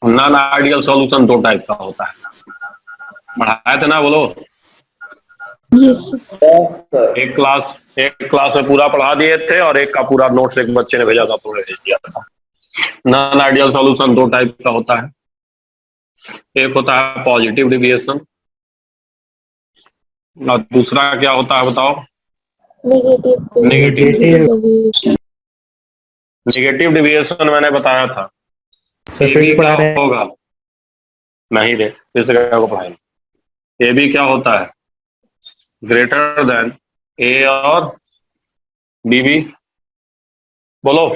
Non ideal solution दो type का होता है, पढ़ाए थे ना, बोलो। एक क्लास में पूरा पढ़ा दिए थे और एक का पूरा नोट्स एक बच्चे ने भेजा था, पूरे भेज दिया था। नॉन आइडियल सॉल्यूशन दो टाइप का होता है, एक होता है पॉजिटिव डिविएशन और दूसरा क्या होता है बताओ? नेगेटिव। नेगेटिव डिविएशन मैंने बताया था, ए बी क्या होगा? नहीं रे, तीसरे को पढ़ाएंगे। ए बी क्या होता है? ग्रेटर देन ए और बी बी, बोलो।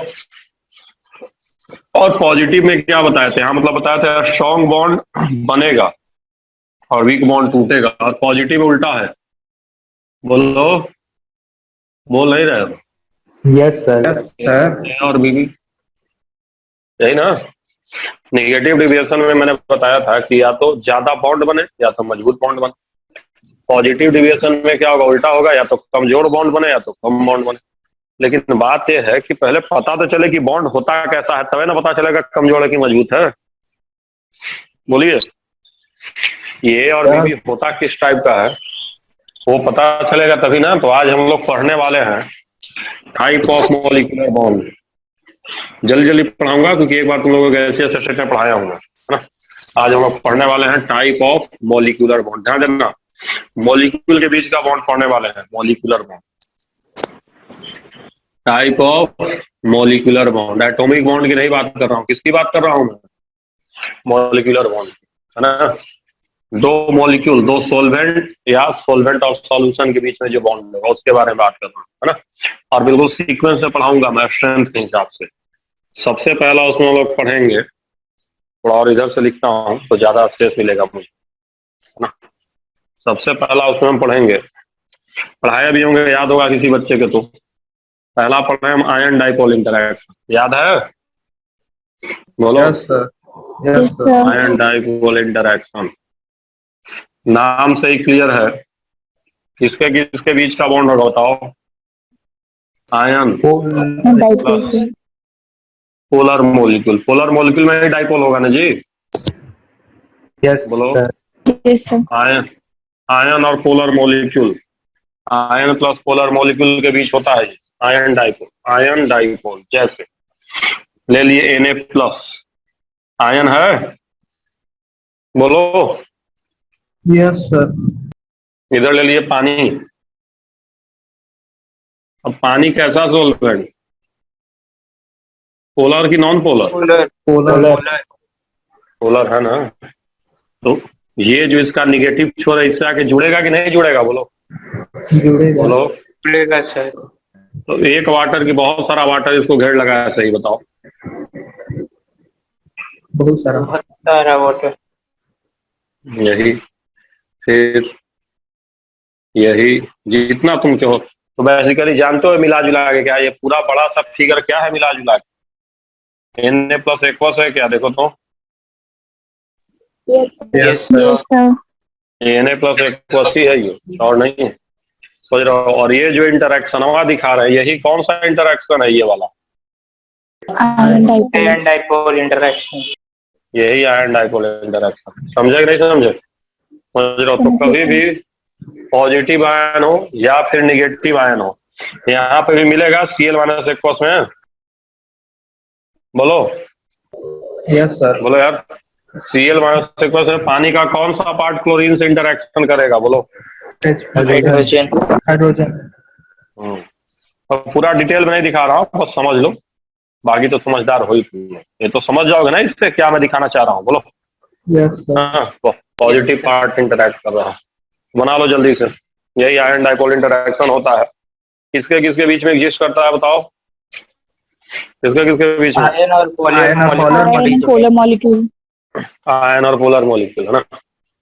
और पॉजिटिव में क्या बताए थे? हाँ मतलब बताया था स्ट्रॉन्ग बॉन्ड बनेगा और वीक बॉन्ड टूटेगा, और पॉजिटिव उल्टा है, बोलो। बोल नहीं रहे हो? Yes sir. ए और बी बी, यही ना। नेगेटिव डिविएशन में मैंने बताया था कि या तो ज्यादा बॉन्ड बने या तो मजबूत बॉन्ड बने। पॉजिटिव डिविएशन में क्या होगा? उल्टा होगा, या तो कमजोर बॉन्ड बने या तो कम बॉन्ड बने। लेकिन बात यह है कि पहले पता तो चले कि बॉन्ड होता कैसा है, तभी ना पता चलेगा कमजोर है कि मजबूत है। बोलिए, ये और बीबी होता किस टाइप का है वो पता चलेगा तभी ना। तो आज हम लोग पढ़ने वाले हैं टाइप ऑफ मॉलिक्यूलर बॉन्ड। जल्दी जल्दी पढ़ाऊंगा क्योंकि एक बार तुम लोगों को ऐसे सेट में पढ़ाया हूँ, है ना। आज हम लोग पढ़ने वाले हैं टाइप ऑफ मॉलिक्यूलर बॉन्ड। ध्यान देना, मॉलिक्यूल के बीच का बॉन्ड पढ़ने वाले हैं, molecular bond. Type of molecular bond, atomic bond की नहीं बात कर रहा हूँ। किसकी बात कर रहा हूँ मैं? मॉलिक्यूलर बॉन्ड, है ना। दो मॉलिक्यूल, दो सोलवेंट या सोलवेंट और सॉल्यूशन के बीच में जो बॉन्ड होगा उसके बारे में बात कर रहा हूँ, है ना। और बिल्कुल सीक्वेंस से पढ़ाऊंगा मैं, स्ट्रेंथ के हिसाब से। सबसे पहला उसमें हम लोग पढ़ेंगे, थोड़ा और इधर से लिखता हूँ तो ज्यादा स्पेस मिलेगा मुझे, है ना। सबसे पहला उसमें हम पढ़ेंगे, पढ़ाया भी होंगे, याद होगा किसी बच्चे के तो। पहला पढ़े हम आयन डाइपोल इंटरैक्शन, याद है? बोलो। Yes sir. Ion dipole interaction नाम से ही क्लियर है, किसके किसके बीच का बॉन्ड होगा बताओ? Ion plus polar molecule. Polar molecule में ही डाइपोल होगा ना जी। यस बोलो। सर। आयन, आयन और polar molecule, ion plus polar molecule के बीच होता है आयन डाइपोल। आयन डाइपोल जैसे ले लिए Na प्लस, आयन है, बोलो। Yes sir. इधर ले लिए पानी। अब पानी कैसा सोलवेंट? पोलर की नॉन पोलर? पोलर। पोलर है ना। तो ये जो इसका निगेटिव छोर है इससे आके जुड़ेगा कि नहीं जुड़ेगा? बोलो जुड़ेगा। बोलो। जुड़ेगा सर। तो एक वाटर की बहुत सारा वाटर इसको घेर लगा है, सही बताओ? बहुत सारा वाटर। यही, फिर यही, जितना तुम चाहो। तो बेसिकली जानते हो मिला जुला के क्या, ये पूरा बड़ा सा फिगर क्या है मिला जुला के? Na प्लस एक्वस है क्या? देखो तो। यस Na प्लस एक्वस ही है ये, और नहीं है। समझ रहे हो? और ये जो इंटरेक्शन वहां दिखा रहे हैं, यही कौन सा इंटरेक्शन है? ये वाला आयन डाइपोल इंटरैक्शन। यही आयन डाइपोल इंटरेक्शन। समझे कि नहीं समझे? समझ रहे हो? तो कभी भी पॉजिटिव आयन हो या फिर निगेटिव आयन हो, यहाँ पे भी मिलेगा Cl माइनस एक्वस में। बोलो। Yes sir. बोलो यार, Cl माइनस एक्वस में पानी का कौन सा पार्ट क्लोरीन से इंटरेक्शन करेगा? बोलो। हाइड्रोजन। अब पूरा डिटेल में नहीं दिखा रहा हूँ, बस समझ लो, बाकी तो समझदार हो ही तुम। ये तो समझ जाओगे ना इससे क्या मैं दिखाना चाह रहा हूँ? बोलो। Yes sir. हाँ, पॉजिटिव पार्ट इंटरेक्ट कर रहा है, बना लो जल्दी से। यही आयन डाइपोल इंटरेक्शन होता है। किसके किसके बीच में एग्जिस्ट करता है बताओ? किसके किसके बीच में? आयन और पोलर मॉलिक्यूल। आयन और पोलर मॉलिक्यूल, है ना।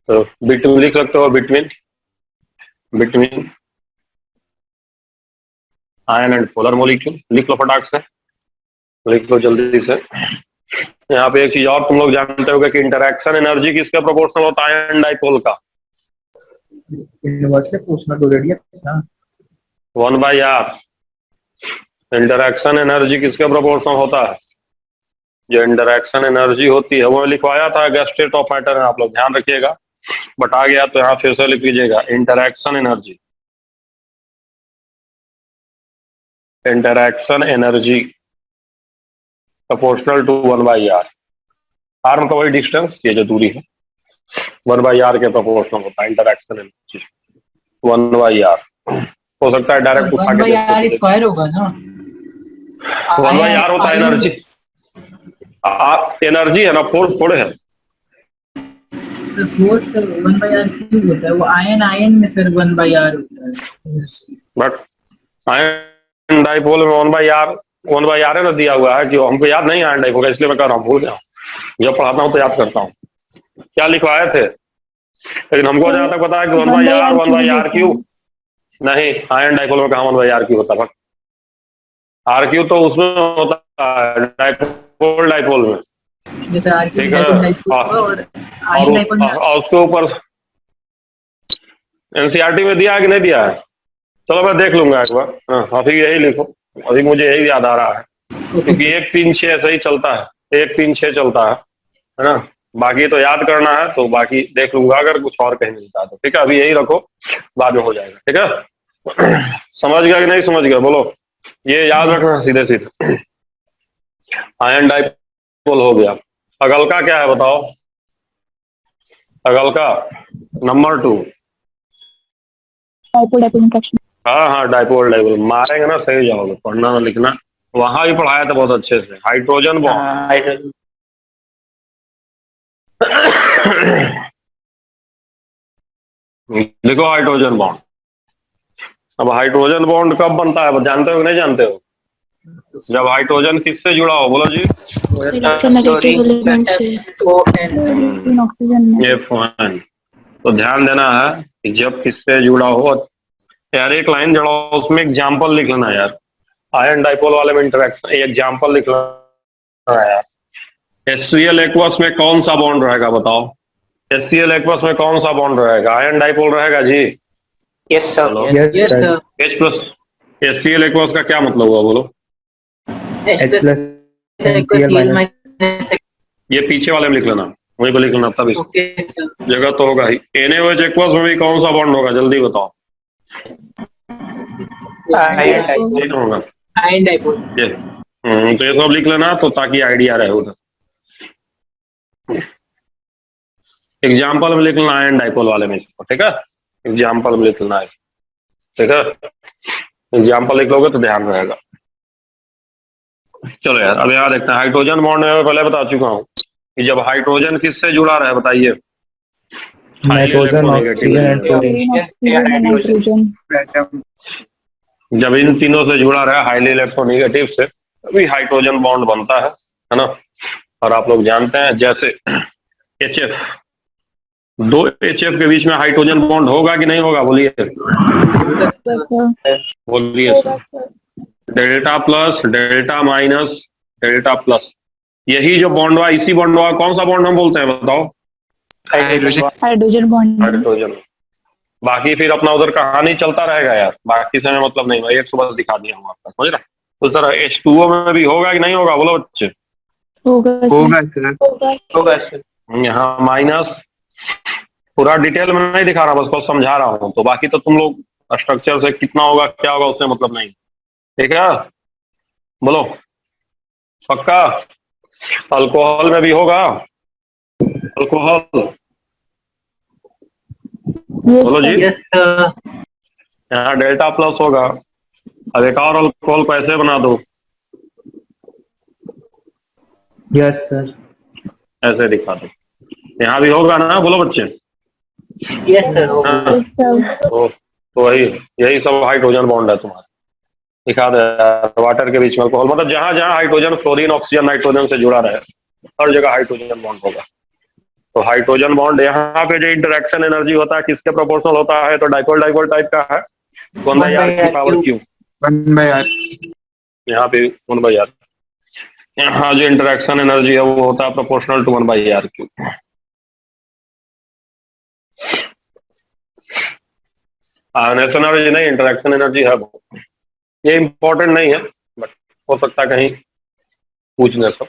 तो बिटवीन लिख सकते हो, between, between ion and polar molecule. लिख लो फटाक से, लिख लो जल्दी से। यहाँ पे एक चीज और तुम लोग जानते होगे कि इंटरेक्शन एनर्जी किसके प्रोपोर्शनल होता है आयन डाइपोल का? पूछना तो रेडियस ना। 1/r। इंटरेक्शन एनर्जी किसके प्रोपोर्शनल होता है? जो इंटरेक्शन एनर्जी होती है वो लिखवाया था, स्टेट ऑफ मैटर है, आप लोग ध्यान रखिएगा, बट आ गया तो यहाँ फिर से लिख लीजिएगा, interaction energy, interaction energy proportional to 1/r। R मतलब वही डिस्टेंस, ये जो दूरी है 1/r के प्रोपोर्शनल होता है इंटरेक्शन एनर्जी 1/r। हो सकता है डायरेक्ट उठा के 1/r स्क्वायर होगा ना, 1/r होता है एनर्जी, एनर्जी है ना, फोर्स थोड़े है। फोर्स सर 1/r क्यूब होता है, वो आयन में सर 1/r होता है। बट आयन डाइपोल में 1/r है ना दिया हुआ है, कि हमको याद नहीं आयन डाइपोल, इसलिए मैं कह रहा हूँ भूल गया, जब पढ़ाता हूँ तो याद करता हूँ क्या लिखवाए थे, लेकिन हमको जहां तक पता है कि 1/r क्यूब नहीं, आयन डाइपोल में कहा 1/r क्यूब होता है, आर क्यू तो उसमें होता है डाइपोल में, जैसे आर ठीक है, और उसके ऊपर एनसीईआरटी में दिया है कि नहीं दिया है, चलो मैं देख लूंगा एक बार। हाँ, अभी यही लिखो, अभी मुझे यही याद आ रहा है, क्योंकि 1 3 6 ऐसे ही चलता है, 1 3 6 चलता है ना, बाकी तो याद करना है, तो बाकी देख लूंगा अगर कुछ और कहीं मिलता है तो, ठीक है, अभी यही रखो, बाद में हो जाएगा, ठीक है। समझ गया कि नहीं समझ गया, बोलो, ये याद रखना सीधे सीधे। आयन डाइपोल हो गया। अगल का क्या है बताओ, अगल का नंबर 2, हाँ हाँ डाइपोल डाइपोल मारेंगे ना, सही जाओगे, पढ़ना ना लिखना, वहां भी पढ़ाया था बहुत अच्छे से। हाइड्रोजन बॉन्ड, लिखो हाइड्रोजन बॉन्ड। अब हाइड्रोजन बॉन्ड कब बनता है, जानते हो कि नहीं जानते हो, जब हाइड्रोजन किससे जुड़ा हो, बोलो जी, F1। तो ध्यान देना है कि जब किससे जुड़ा हो, यार एक लाइन जोड़ो, उसमें एग्जाम्पल लिख लेना यार, आयन डाइपोल वाले में इंटरेक्शन एग्जाम्पल लिख लेना यार। HCl एक्वस में कौन सा बॉन्ड रहेगा बताओ, HCl एक्वस में कौन सा बॉन्ड रहेगा, आयन डाइपोल रहेगा जी, yes sir, H plus HCl aqueous का क्या मतलब हुआ बोलो, H प्लस ये पीछे वाले में लिख लेना, वहीं पे लिख लेना, तभी जगह तो होगा ही। NaOH एक्वस में भी कौन सा बॉन्ड होगा जल्दी बताओ, आयन होगा आयन डाइपोल। तो ये सब लिख लेना, तो ताकि आइडिया रहे उधर। एग्जाम्पल में लिख लेना आयन डाइपोल वाले में, ठीक है, एग्जाम्पल में लिख लेना है, ठीक है, एग्जाम्पल लिख लोगे तो ध्यान रहेगा। चलो यार, अब यहाँ देखते हैं हाइड्रोजन बॉन्ड में पहले बता चुका हूँ कि जब हाइड्रोजन किससे जुड़ा रहे बताइए, नाइट्रोजन, ऑक्सीजन, जब इन तीनों से जुड़ा रहा हाईली इलेक्ट्रोनेगेटिव से, तभी हाइड्रोजन बॉन्ड बनता है ना। और आप लोग जानते हैं जैसे HF, 2 HF के बीच में हाइड्रोजन बॉन्ड होगा कि नहीं होगा, बोलिए बोलिए, delta plus, delta minus, delta plus, यही जो बॉन्ड हुआ, इसी बॉन्ड हुआ, कौन सा बॉन्ड हम बोलते हैं बताओ, हाइड्रोजन बॉन्ड। हाइड्रोजन। बाकी फिर अपना उधर कहानी चलता रहेगा यार, बाकी से मतलब नहीं, मैं एक सुबह दिखा दिया हूँ आपका, समझ रहा। उस तरह H2O में भी होगा कि नहीं होगा, बोलो बच्चे, होगा सर। यहाँ माइनस, पूरा डिटेल में नहीं दिखा रहा, बस समझा रहा हूँ, तो बाकी तो तुम लोग स्ट्रक्चर से कितना होगा क्या होगा उससे मतलब नहीं, ठीक है, बोलो पक्का। अल्कोहल में भी होगा, अल्कोहल, बोलो जी, यहाँ डेल्टा प्लस होगा। अब एक और अल्कोहल को ऐसे बना दो, यस सर, ऐसे दिखा दो, यहाँ भी होगा ना, बोलो बच्चे, यस सर। तो वही, यही सब हाइड्रोजन बॉन्ड है तुम्हारा, दिखा दे वाटर के बीच में अल्कोहल, मतलब जहां जहां हाइड्रोजन, फ्लोरीन, ऑक्सीजन, नाइट्रोजन से जुड़ा रहे, हर जगह हाइड्रोजन बॉन्ड होगा। तो हाइड्रोजन बॉन्ड यहाँ पे जो इंटरेक्शन एनर्जी होता है किसके प्रोपोर्शनल होता है, तो डाइपोल डाइपोल टाइप का है, 1/r की पावर क्यू, 1/r, यहाँ पे 1/r, यहाँ जो इंटरेक्शन एनर्जी है वो होता है proportional to 1/r cube. Ionisation energy नहीं, इंटरेक्शन एनर्जी है वो, ये इंपॉर्टेंट नहीं है, बट हो सकता है कहीं पूछने सब।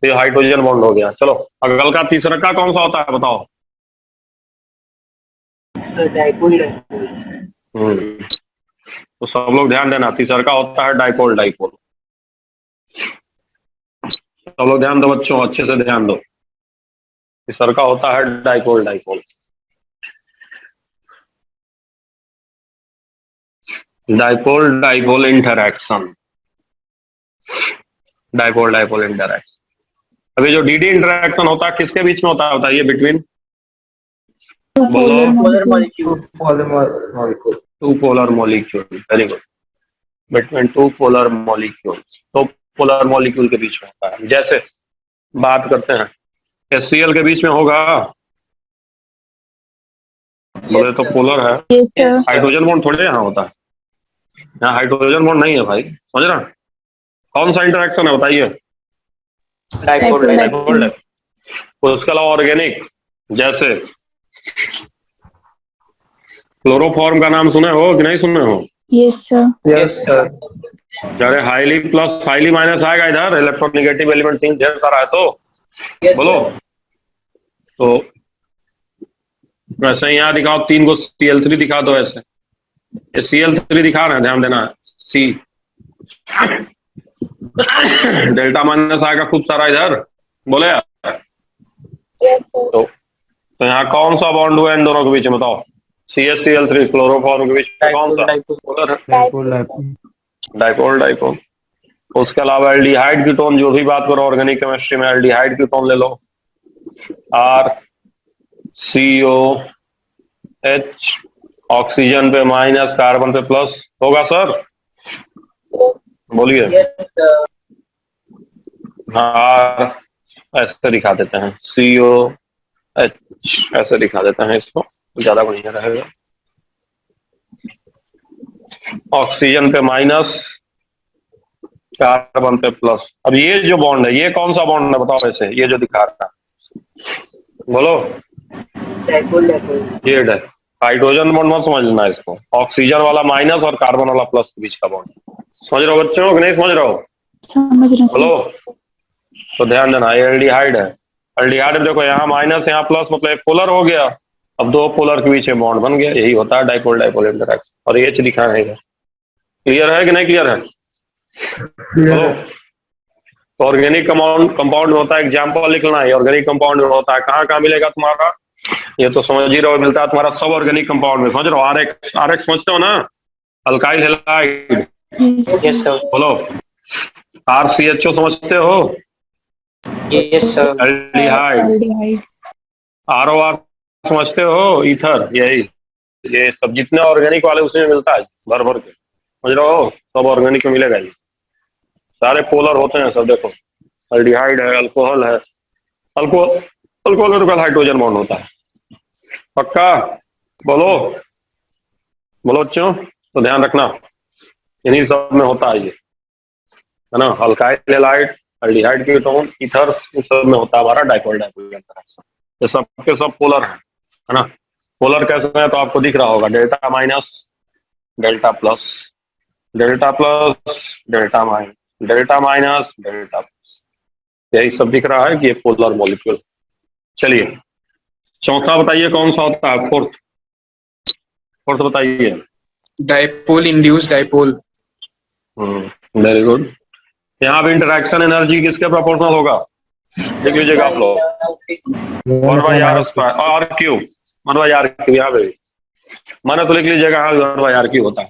तो ये हाइड्रोजन बॉन्ड हो गया। चलो अगल का तीसरा का कौन सा होता है बताओ। डाइपोल। तो सब लोग ध्यान देना, तीसरा का होता है डाइपोल डाइपोल। सब लोग ध्यान दो बच्चों, अच्छे से ध्यान दो। तीसरा का होता है dipole dipole. Dipole dipole interaction, dipole dipole interaction. अभी जो डीडी इंटरैक्शन होता है किसके बीच में होता है बताइए, बिटवीन बोलो। Polar molecule. Two polar molecule, very good. Between two polar molecule, तो पोलर मॉलिक्यूल के बीच में होता है। जैसे बात करते हैं HCl के बीच में होगा, बोले तो पोलर है। हाइड्रोजन बॉन्ड थोड़े यहाँ होता है, यहाँ हाइड्रोजन बॉन्ड नहीं है भाई, समझ रहा। कौन सा इंटरेक्शन है बताइए, डाइपोल डाइपोल। उसके अलावा ऑर्गेनिक, जैसे क्लोरोफॉर्म का नाम सुने हो कि नहीं सुने हो। Yes sir. अरे हाईली प्लस हाईली माइनस आएगा इधर, इलेक्ट्रोनेगेटिव एलिमेंट ढेर सारा है तो बोलो। तो वैसे यहाँ दिखाओ 3 को Cl3 दिखा दो, ऐसे Cl3 दिखा रहे हैं, ध्यान देना। C डेल्टा माइनस आएगा खूब सारा इधर, बोले यार। तो यहाँ कौन सा बॉन्ड हुआ इन दोनों के बीच में बताओ। CH-Cl3 क्लोरोफॉर्म के बीच में कौन सा पोलर है, डाइपोल डाइपोल। उसके अलावा एल्डिहाइड कीटोन, जो भी बात करो ऑर्गेनिक केमिस्ट्री में, एल्डिहाइड कीटोन ले लो, RCOH, ऑक्सीजन पे माइनस, कार्बन पे प्लस होगा सर, बोलिए। हाँ ऐसे दिखा देते हैं, COH ऐसे दिखा देते हैं, इसको ज्यादा बढ़िया रहेगा। ऑक्सीजन पे माइनस, कार्बन पे प्लस। अब ये जो बॉन्ड है ये कौन सा बॉन्ड है बताओ, वैसे ये जो दिखा रहा है बोलो। ये है हाइड्रोजन बॉन्ड, मत समझना इसको, ऑक्सीजन वाला माइनस और कार्बन वाला प्लस के बीच का बॉन्ड। समझ रहे हो बच्चों कि नहीं समझ रहे हो, बोलो। तो ध्यान देना, ये एल्डिहाइड है। एल्डिहाइड देखो यहाँ माइनस यहाँ प्लस, मतलब एक पोलर हो गया, अब 2 पोलर के बीच में बॉन्ड बन गया, यही होता है डाइपोल डाइपोल इंटरैक्शन। और H दिखा है, क्लियर है कि नहीं क्लियर है, बोलो। ऑर्गेनिक कंपाउंड में होता है, एग्जाम्पल लिखना है। ऑर्गेनिक कंपाउंड में होता है, कहाँ कहाँ मिलेगा तुम्हारा, ये तो समझ ही रहो, मिलता है तुम्हारा सब ऑर्गेनिक कंपाउंड में। समझ रहे हो, RX समझते हो ना, अल्काइल हैलाइड, यस सर। बोलो। RCHO समझते हो, यस सर। एल्डिहाइड। ROR समझते हो, ईथर, यही ये सब जितने ऑर्गेनिक वाले उसमें मिलता है भर भर के, समझ रहे हो, सब ऑर्गेनिक में मिलेगा। ये सारे पोलर होते हैं सब, देखो एल्डिहाइड है, अल्कोहल है, अल्कोहल में तो कल हाइड्रोजन बॉन्ड होता है, पक्का, बोलो बोलो बच्चों। तो ध्यान रखना इन्हीं सब में होता है ये, है ना, alkyl halide, aldehyde ketone, ether, इन सब में होता है हमारा डाइपोल डाइपोल इंटरैक्शन। ये सब के सब पोलर है ना। पोलर कैसे है तो आपको दिख रहा होगा, delta minus, delta plus, delta plus, delta minus, delta minus, delta plus, यही सब दिख रहा है कि ये पोलर मॉलिक्यूल। चलिए चौथा बताइए कौन सा होता है, फोर्थ बताइए। Dipole induce dipole. Very good. यहाँ पे इंटरैक्शन एनर्जी किसके प्रोपोर्शनल होगा, देख लीजिएगा आप लोग, 1/r², 1/r², यहाँ पे मैंने तो लिख लीजिएगा, हाँ 1/r³ होता है।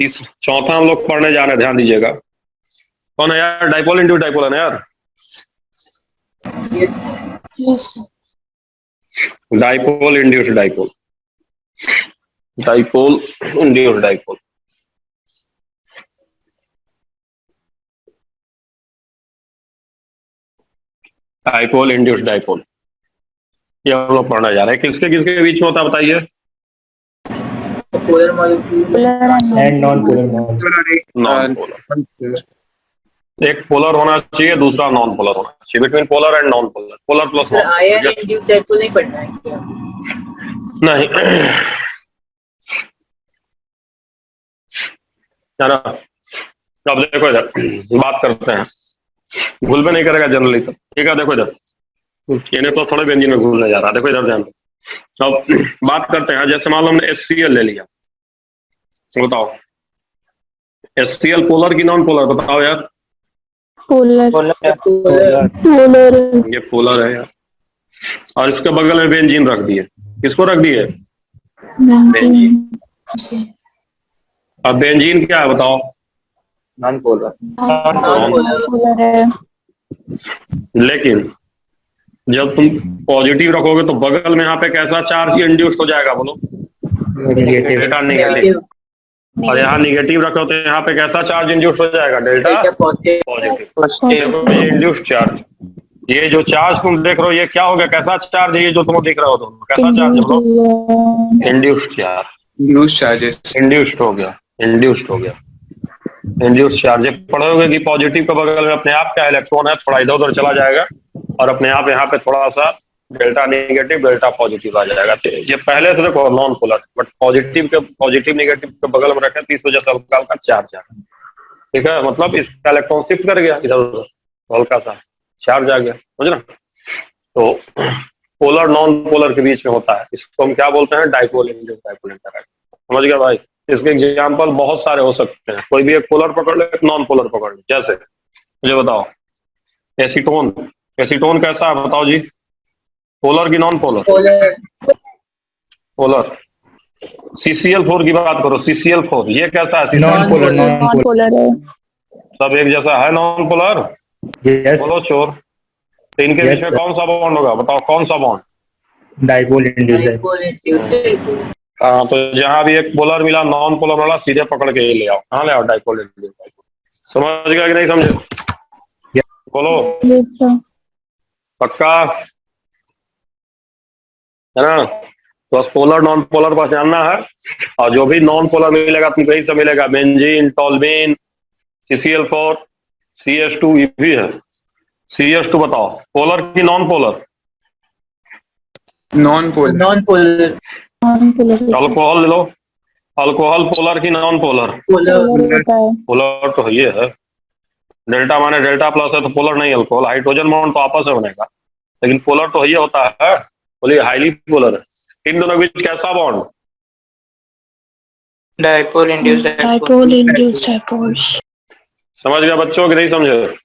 चौथा हम लोग पढ़ने जा रहे हैं, ध्यान दीजिएगा। कौन है यार, डाइपोल इंड्यूस डाइपोल है ना यार, dipole induce dipole, dipole induce dipole. Dipole induce dipole ये हम लोग पढ़ना जा रहे हैं। किसके किसके बीच में होता है बताइए, polar molecule and non polar. Non polar. एक पोलर होना चाहिए, दूसरा नॉन पोलर होना चाहिए, between polar and non polar, polar plus non. Ion induce dipole नहीं पढ़ना है क्या? नहीं है ना। अब देखो इधर बात करते हैं, घुल में नहीं करेगा जनरली तो, ठीक है। देखो इधर, इन्हें तो थोड़े बेंजीन में घुलने जा रहा है, देखो इधर ध्यान दो। अब बात करते हैं, जैसे मान लो हमने HCl ले लिया, तो बताओ HCl पोलर की नॉन पोलर, बताओ यार। पोलर ये पोलर है यार, और इसके बगल में बेंजीन रख दिए। किसको रख दिए? बेंजीन। अब बेंजीन क्या है बताओ? Non polar. पोलर है। लेकिन जब तुम पॉजिटिव रखोगे तो बगल में यहाँ पे कैसा चार्ज इंड्यूस हो जाएगा बोलो? Delta negative. और यहाँ निगेटिव रखो तो यहाँ पे कैसा चार्ज इंड्यूस हो जाएगा? Delta positive. इंड्यूस चार्ज, ये जो चार्ज तुम देख रहे हो ये क्या हो गया? कैसा चार्ज है ये जो तुम देख रहे हो? दोनों कैसा चार्ज है बोलो? Induced charge. Induced charges. Induced हो गया, इंड्यूस्ड हो गया, इंड्यूस्ड चार्ज। पढ़ोगे कि पॉजिटिव के बगल में अपने आप का इलेक्ट्रॉन है, थोड़ा इधर उधर चला जाएगा और अपने आप यहाँ पे थोड़ा सा डेल्टा नेगेटिव डेल्टा पॉजिटिव आ जाएगा। तो ये पहले से देखो non polar, but positive negative के बगल में रखे तो इस वजह से हल्का हल्का चार्ज आ गया, ठीक है। मतलब इसका इलेक्ट्रॉन शिफ्ट कर गया इधर उधर, हल्का सा चार्ज आ गया, समझ ना। तो पोलर नॉन पोलर के बीच में होता है, इसको हम क्या बोलते हैं? Dipole induced dipole interaction. समझ गया भाई? इसके एग्जाम्पल बहुत सारे हो सकते हैं, कोई भी एक पोलर पकड़ ले, एक नॉन पोलर पकड़ ले। जैसे मुझे बताओ एसीटोन, एसीटोन कैसा है बताओ जी? पोलर की नॉन पोलर? पोलर। CCl4 की बात करो, CCl4 ये कैसा है? Non polar. नॉन पोलर है। सब एक जैसा है नॉन पोलर? यस। बोलो चोर। तो इनके बीच में कौन सा बॉन्ड होगा बताओ? कौन सा बॉन्ड? Dipole induced. हाँ, तो जहां भी एक पोलर मिला नॉन पोलर वाला सीधे पकड़ के ही ले आओ। कहाँ ले आओ? Dipole induced. समझ गया कि नहीं समझे? बोलो पक्का है ना? तो बस पोलर नॉन पोलर बस जानना है, और जो भी नॉन पोलर मिलेगा तुमको यही सब मिलेगा, बेंजीन, टॉल्बिन, CCl4, CH2 ये भी है। CH2 बताओ पोलर की नॉन पोलर? Non-polar. अल्कोहल ले लो, अल्कोहल पोलर की नॉन पोलर? पोलर तो ये है, डेल्टा माने डेल्टा प्लस है तो पोलर नहीं अल्कोहल। हाइड्रोजन बॉन्ड तो आपस में बनेगा, लेकिन पोलर तो ये होता है, बोलिए हाईली पोलर है। इन दोनों के बीच कैसा bond? Dipole induced. Dipole induced dipole. समझ गया बच्चों कि नहीं समझे?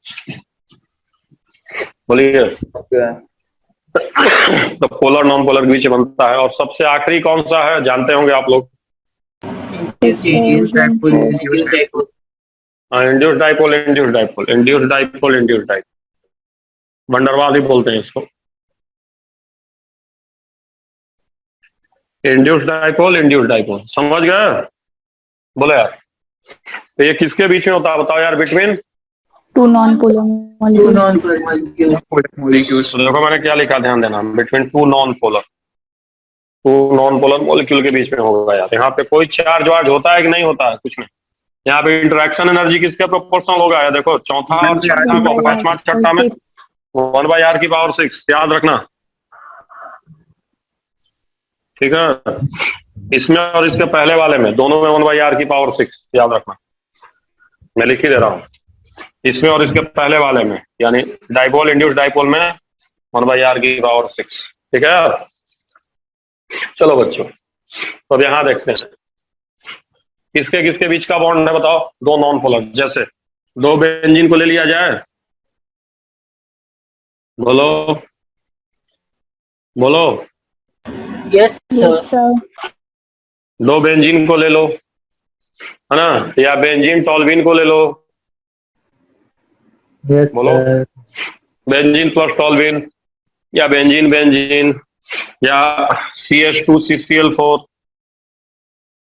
बोलिए। तो पोलर नॉन पोलर के बीच बनता है। और सबसे आखिरी कौन सा है जानते होंगे आप लोग? Induced dipole. Induced dipole, induced dipole, induced dipole, induced dipole. Van der Waals ही बोलते हैं इसको, इंड्यूस्ड डाइपोल, इंड्यूस्ड डाइपोल। समझ गए? बोले यार तो ये किसके बीच में होता है बताओ यार? Between two non polar Molecules. तो देखो मैंने क्या लिखा, ध्यान देना, between two non polar molecule के बीच में होगा यार। यहाँ पे कोई चार्ज वार्ज होता है कि नहीं होता है? कुछ नहीं। यहाँ पे इंटरेक्शन एनर्जी किसके प्रोपोर्शनल होगा यार? देखो चौथा और पांचवा छठा में 1/r की पावर 6 याद रखना, ठीक है। इसमें और इसके पहले वाले में दोनों में 1/r की पावर 6 याद रखना, मैं लिख ही दे रहा हूँ। इसमें और इसके पहले वाले में यानी डाइपोल इंड्यूस्ड डाइपोल में 1/r की पावर 6, ठीक है। चलो बच्चों तो अब यहाँ देखते हैं किसके किसके बीच का बॉन्ड है बताओ? दो नॉन पोलर, जैसे दो बेंजीन को ले लिया जाए, बोलो बोलो। Yes sir. दो बेंजीन को ले लो, है ना, या बेंजीन टॉल्बिन को ले लो, यस बोलो। बेंजीन प्लस टॉल्बिन या बेंजीन बेंजीन या CH2 CCl4,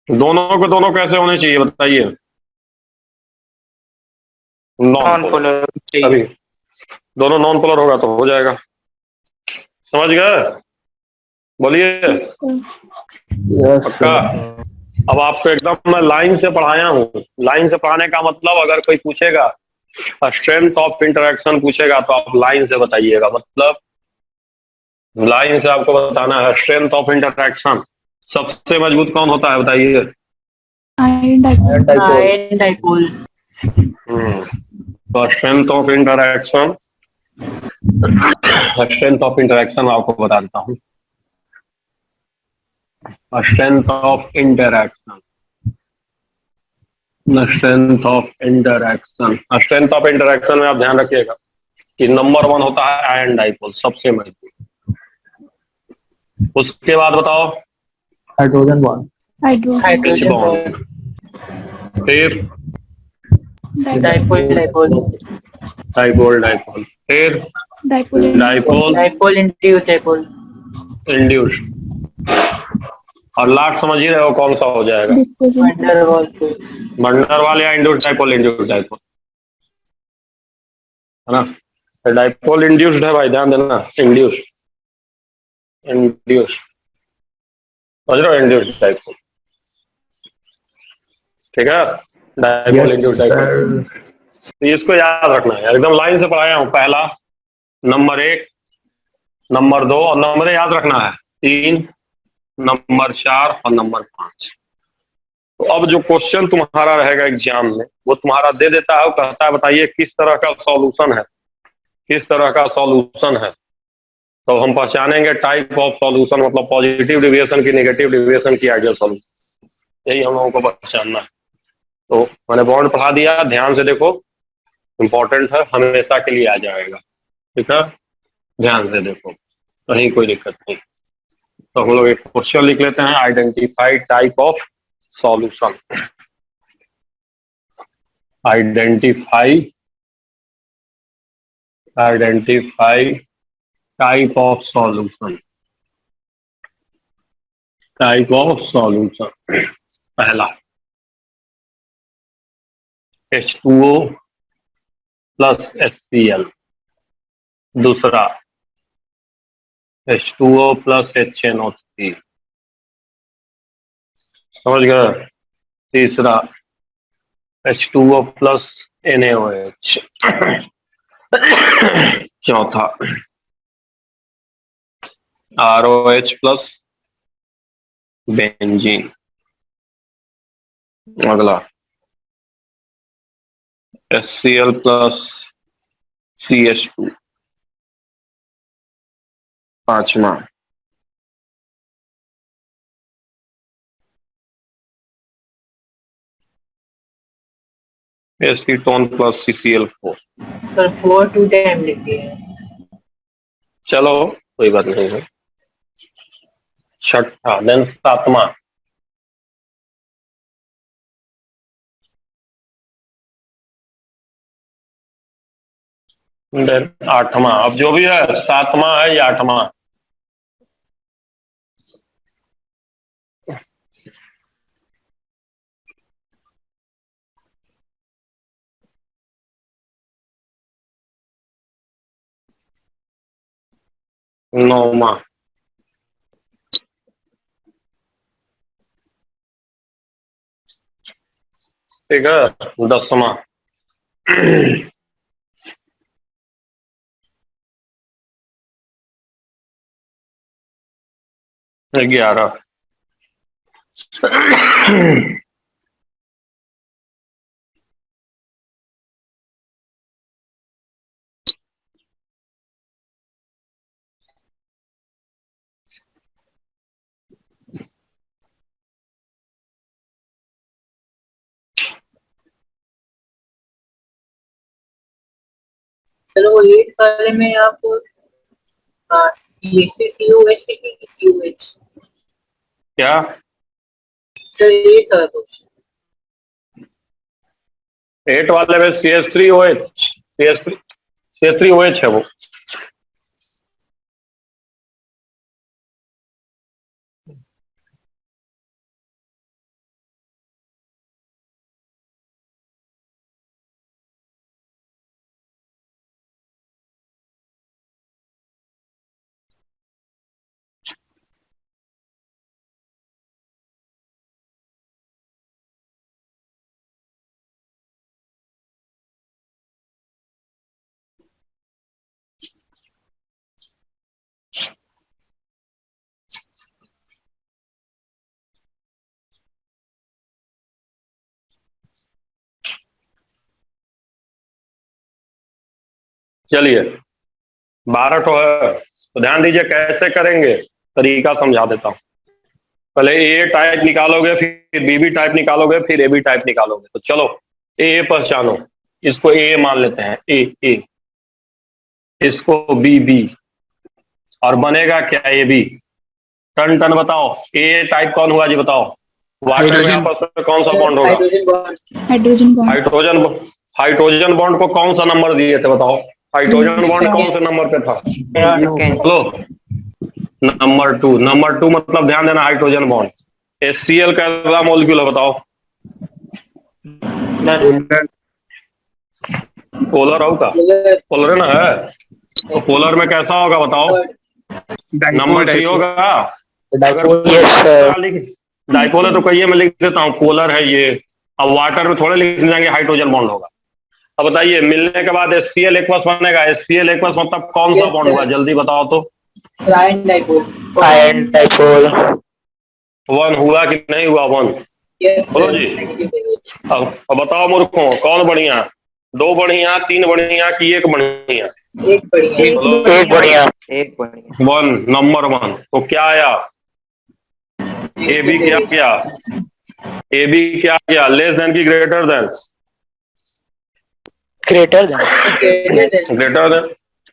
दोनों को दोनों कैसे होने चाहिए बताइए? Non polar. अभी दोनों नॉन पोलर होगा तो हो जाएगा, समझ गए? बोलिए पक्का। अब आपको एकदम मैं लाइन से पढ़ाया हूँ। लाइन से पढ़ाने का मतलब अगर कोई पूछेगा स्ट्रेंथ ऑफ इंटरेक्शन पूछेगा तो आप लाइन से बताइएगा। मतलब लाइन से आपको बताना है स्ट्रेंथ ऑफ इंटरेक्शन। सबसे मजबूत कौन होता है बताइए? Iron dipole. डाइपोल। तो strength of interaction, strength of interaction आपको बता देता हूँ। Strength of interaction, strength of interaction, strength of interaction में आप ध्यान रखिएगा कि नंबर 1 होता है आयन डाइपोल, सबसे मजबूत। उसके बाद बताओ हाइड्रोजन बॉन्ड, Hydrogen बॉन्ड, फिर dipole dipole डाइपोल डाइपोल, फिर Dipole dipole dipole induced dipole induce, और लास्ट समझ ही रहे हो कौन सा हो जाएगा, Diffusion. van der Waals बंडर वाले या इंड्यूस डाइपोल है ना। डाइपोल इंड्यूस्ड है भाई, ध्यान देना, इंड्यूस इंड्यूस, समझ रहे हो, इंड्यूस डाइपोल, ठीक है, डाइपोल इंड्यूस डाइपोल। तो इसको याद रखना है, एकदम लाइन से पढ़ाया हूं। पहला, नंबर 1, नंबर 2 और नंबर याद रखना है 3, नंबर 4 और नंबर 5। तो अब जो क्वेश्चन तुम्हारा रहेगा एग्जाम में, वो तुम्हारा दे देता है, कहता है बताइए किस तरह का सॉल्यूशन है, किस तरह का सॉल्यूशन है। तो हम पहचानेंगे टाइप ऑफ सॉल्यूशन, मतलब पॉजिटिव डिविएशन की, नेगेटिव डिविएशन की, आइडियल सॉल्यूशन, यही हम लोगों को पहचानना है। तो मैंने बॉन्ड पढ़ा दिया, ध्यान से देखो, इंपॉर्टेंट है, हमेशा के लिए आ जाएगा, ठीक है, ध्यान से देखो, कहीं कोई दिक्कत नहीं। तो हम लोग एक क्वेश्चन लिख लेते हैं, identify type of solution, identify type of solution, type of solution. पहला H2O प्लस HCl, दूसरा H2O प्लस HNO3, समझ गए, तीसरा H2O प्लस NaOH, चौथा ROH प्लस बेंजीन, अगला HCl प्लस CH2, पांचवा acetone plus CCl4। sir 4 2 time लिख दिए हैं। चलो कोई बात नहीं है। छठा, देन सातवां, देन आठवां, अब जो भी है, सातवां है या आठवां, नौवां, ठीक है, 10वां, 11, सर वो 8 वाले में आप COH की COH, क्या, सर 8 वाला क्वेश्चन 8 वाले में CH3OH, CH3OH है वो, चलिए 12 ठो है, तो ध्यान दीजिए कैसे करेंगे, तरीका समझा देता हूँ। पहले ए टाइप निकालोगे, फिर बी टाइप निकालोगे, फिर ए बी टाइप निकालोगे। तो चलो ए पहचानो, इसको ए मान लेते हैं, ए, इसको बी, और बनेगा क्या ए बी। टन टन बताओ, ए टाइप कौन हुआ जी बताओ। वाटर में आपस में कौन सा बॉन्ड होगा? Hydrogen bond. Hydrogen bond. Hydrogen bond को कौन सा नंबर दिए थे बताओ? हाइड्रोजन बॉन्ड कौन से नंबर पे था? बोलो। नंबर 2। नंबर 2 मतलब ध्यान देना, हाइड्रोजन बॉन्ड। HCl का मॉलिक्यूल है बताओ। पोलर होगा, पोलर ना है, तो पोलर में कैसा होगा बताओ? नंबर 3 होगा। डाइपोल है तो कहिए, मैं लिख देता हूँ पोलर है ये। अब वाटर में थोड़े लिख जाएंगे हाइड्रोजन बॉन्ड होगा। अब बताइए, मिलने के बाद HCl एक्वस बनेगा। HCl एक्वस मतलब कौन सा बॉन्ड हुआ, जल्दी बताओ तो। Ion dipole. Ion dipole. 1 हुआ कि नहीं हुआ? 1 बोलो जी। अब बताओ मूर्खों, कौन बढ़िया? 2 बढ़िया, 3 बढ़िया कि 1 बढ़िया? एक बढ़िया। बोलो। एक बढ़िया। 1 नंबर 1। तो क्या आया? ए बी क्या किया? ए बी क्या किया? लेस देन की greater than? Greater than. Greater than.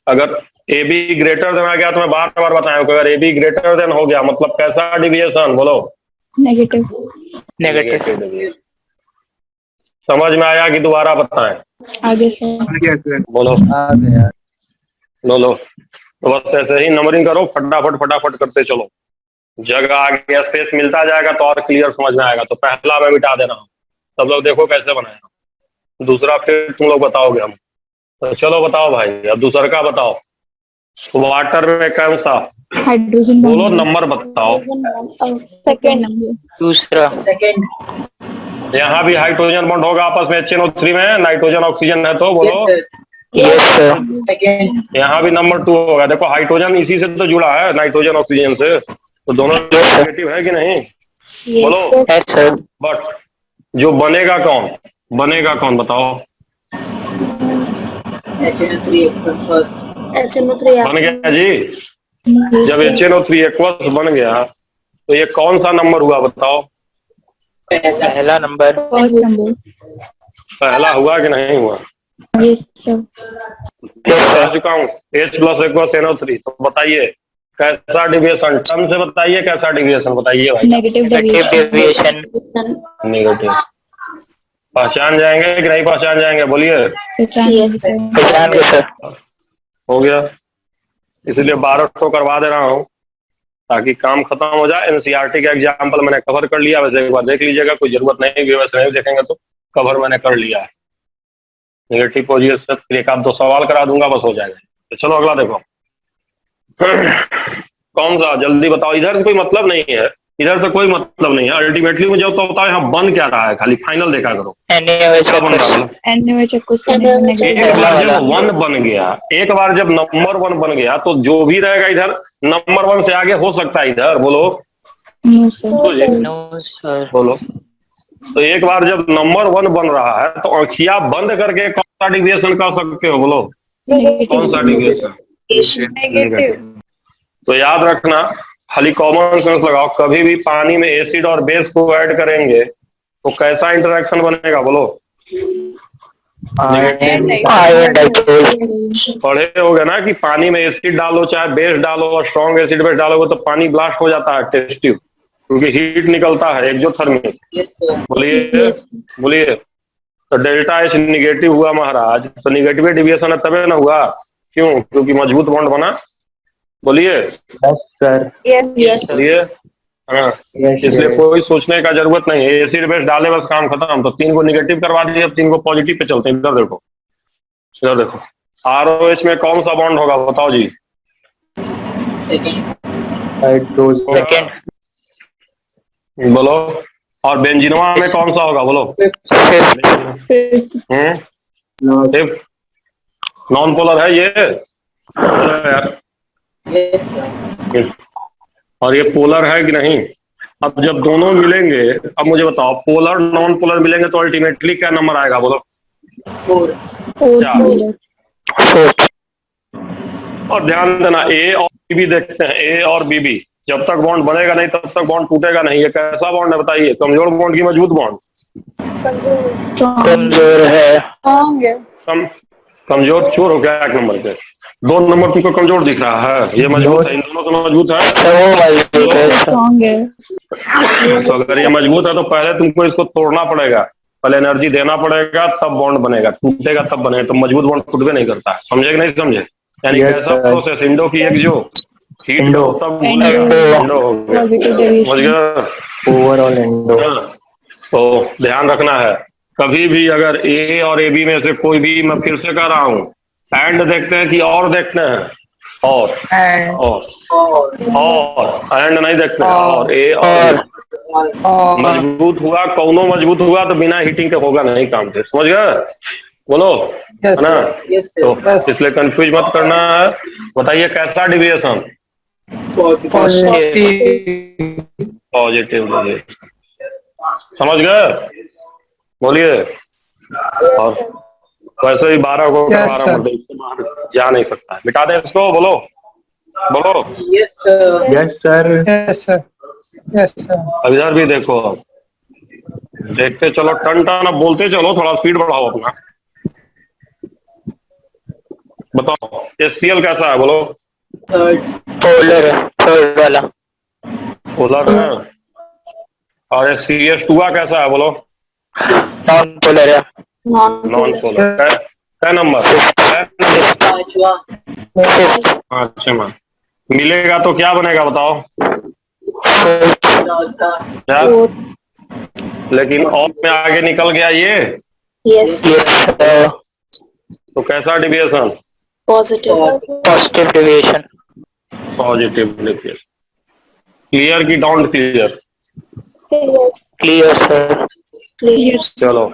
अगर ए बी ग्रेटर देन आ गया तो मैं बार बार बताया, अगर ए बी ग्रेटर देन हो गया मतलब कैसा डिविएशन? बोलो। नेगेटिव। नेगेटिव। समझ में आया कि दोबारा बताएं? आगे से। बोलो। लो तो बस ऐसे ही नंबरिंग करो, फटाफट करते चलो। जगह आगे स्पेस मिलता जाएगा तो और क्लियर समझ में आएगा। तो पहला मैं मिटा दे रहा हूँ, सब लोग देखो कैसे बनाया। दूसरा फिर तुम लोग बताओगे हम। तो चलो बताओ भाई, अब दूसरा का बताओ। वाटर में कौन सा? हाइड्रोजन बोलो, नंबर बताओ। Second number. दूसरा। सेकेंड। यहाँ भी हाइड्रोजन बॉन्ड होगा आपस में HNO3 में, नाइट्रोजन ऑक्सीजन है तो बोलो। Yes sir. सेकेंड। यहाँ भी नंबर 2 होगा। देखो हाइड्रोजन इसी से तो जुड़ा है, नाइट्रोजन ऑक्सीजन से, तो दोनों नेगेटिव है कि नहीं? बोलो। Yes sir. बट जो बनेगा कौन बताओ? HNO3 first. बन गया जी। जब HNO3 एक्वस बन गया तो ये कौन सा नंबर हुआ बताओ? पहला नंबर। First number. पहला हुआ कि नहीं हुआ? Yes sir. बता चुका हूँ, H प्लस एक्वस NO3। तो बताइए कैसा डिविएशन? टर्म से बताइए कैसा डिविएशन बताइए भाई। Negative deviation. नेगेटिव। पहचान जाएंगे कि नहीं पहचान जाएंगे? बोलिए। पहचान गए सर। हो गया, इसलिए 12 ठो करवा दे रहा हूँ ताकि काम खत्म हो जाए। NCERT का एग्जाम्पल मैंने कवर कर लिया, वैसे एक बार देख लीजिएगा, कोई जरूरत नहीं भी वैसे नहीं देखेंगे तो कवर मैंने कर लिया है। नेगेटिव पोजिशन से फिर 1-2 सवाल करा दूंगा, बस हो जाएगा। तो चलो अगला देखो। कौन सा? जल्दी बताओ। इधर से कोई मतलब नहीं है, इधर से कोई मतलब नहीं है। अल्टीमेटली मुझे तो बताओ यहाँ बन क्या रहा है, खाली फाइनल देखा करो क्या बन रहा है। एक बार जब 1 बन गया, एक बार जब नंबर 1 बन गया तो जो भी रहेगा इधर नंबर 1 से आगे हो सकता है इधर। बोलो। No sir. बोलो। तो एक बार जब नंबर 1 बन रहा है तो आँखियां बंद करके कौन सा डिविएशन कर सकते हो? बोलो कौन सा डिविएशन? तो याद रखना, खाली कॉमन सेंस लगाओ। कभी भी पानी में एसिड और बेस को ऐड करेंगे तो कैसा इंटरेक्शन बनेगा? बोलो। Ion dipole. पढ़े होगे ना कि पानी में एसिड डालो चाहे बेस डालो, और स्ट्रॉन्ग एसिड बेस डालोगे तो पानी ब्लास्ट हो जाता है, टेस्ट ट्यूब, क्योंकि हीट निकलता है एक्सोथर्मिक। बोलिए। तो डेल्टा H निगेटिव हुआ महाराज, तो निगेटिव डिविएशन है तबे ना हुआ। क्यों? क्योंकि मजबूत बॉन्ड बना। बोलिए। बोलिए। हाँ, इसलिए कोई सोचने का जरूरत नहीं है, एसिड बेस डाले बस काम खत्म। तो 3 को निगेटिव करवा दिए, अब 3 को पॉजिटिव पे चलते हैं। इधर देखो, इधर देखो। ROH में कौन सा बॉन्ड होगा बताओ जी? सेकेंड। बोलो। और बेंजीनवा में कौन सा होगा? बोलो। नॉन पोलर है ये यार। और ये पोलर है कि नहीं? अब जब दोनों मिलेंगे, अब मुझे बताओ, पोलर नॉन पोलर मिलेंगे तो अल्टीमेटली क्या नंबर आएगा? बोलो। 4। क्या? और ध्यान देना, ए और बीबी देखते हैं, ए और बीबी जब तक बॉन्ड बनेगा नहीं तब तक बॉन्ड टूटेगा नहीं। ये कैसा बॉन्ड है बताइए, कमजोर बॉन्ड की मजबूत बॉन्ड? कमजोर है। कमजोर चोर हो गया 1 नंबर पे। 2 नंबर तुमको कमजोर दिख रहा है, ये मजबूत है, इन दोनों तो मजबूत है। वो मजबूत है। स्ट्रॉन्ग है। तो अगर ये मजबूत है तो पहले तुमको इसको तोड़ना पड़ेगा, पहले एनर्जी देना पड़ेगा, तब बॉन्ड बनेगा, टूटेगा तब बनेगा। तो मजबूत बॉन्ड टूटबे नहीं करता है, समझे कि नहीं समझे? यानी कैसा प्रोसेस, इंडो की एक जो हीट हो तब इंडो हो गया, समझ गया? Overall endo. तो ध्यान रखना है, कभी भी अगर ए और ए बी में से कोई भी, मैं फिर से कह रहा हूँ, एंड देखते हैं कि और देखते हैं, और एंड नहीं देखते हैं, और ए और मजबूत हुआ, कौनो मजबूत हुआ तो बिना हीटिंग के होगा नहीं काम से, समझ गए? बोलो है ना? तो इसलिए कंफ्यूज मत करना है। बताइए कैसा डिविएशन? पॉजिटिव डिविएशन, समझ गए? बोलिए। और वैसे ही 12 को 12 मत इससे बाहर जा नहीं सकता है, मिटा दें इसको। बोलो बोलो। Yes sir. अब इधर भी देखो, देखते चलो, टन टन, अब बोलते चलो, थोड़ा स्पीड बढ़ाओ अपना। बताओ HCl कैसा है? बोलो। पोलर है, थर्ड वाला। पोलर है। और CH2 कैसा है? बोलो। नॉन पोलर है। Non polar. क्या नंबर? 5वां। मिलेगा तो क्या बनेगा बताओ? क्या? लेकिन और में आगे निकल गया ये। यस। तो कैसा deviation? Positive deviation. Positive deviation. Clear की डोंट क्लियर? Clear sir. चलो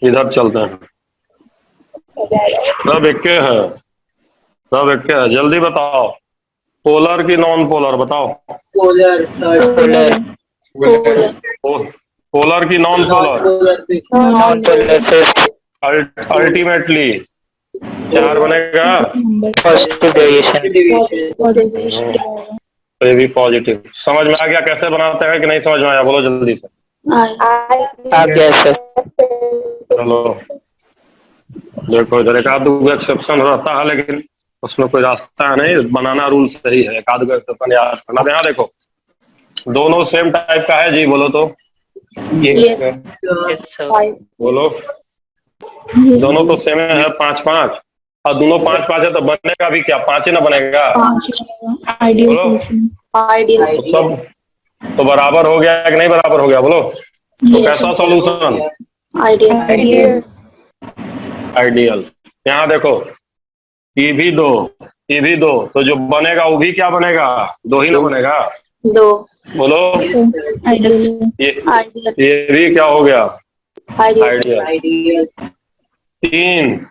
इधर चलते हैं। सब एक के है, सब एक के है, जल्दी बताओ। पोलर की नॉन पोलर? बताओ। पोलर। पोलर की non polar? Non polar. Ultimately 4 बनेगा। Positive deviation. ये भी पॉजिटिव। समझ में आ गया कैसे बनाते हैं कि नहीं समझ में आया? बोलो जल्दी से। आ गया सर। चलो देखो, इधर एक आध दो एक्सेप्शन रहता है, लेकिन उसमें कोई रास्ता नहीं, बनाना रूल सही है। एक आध गो एक्सेप्शन याद करना। यहाँ देखो, दोनों सेम टाइप का है जी, बोलो तो। बोलो। दोनों तो सेम है, 5-5, और दोनों 5-5 है, तो बनेगा भी क्या? 5 ही ना बनेगा? बोलो। तो सब तो बराबर हो गया कि नहीं बराबर हो गया? बोलो। तो कैसा सॉल्यूशन? आइडियल। यहाँ देखो, ये भी दो, तो जो बनेगा वो भी क्या बनेगा? 2 ही ना बनेगा? बोलो। ये भी क्या हो गया? आइडियल। 3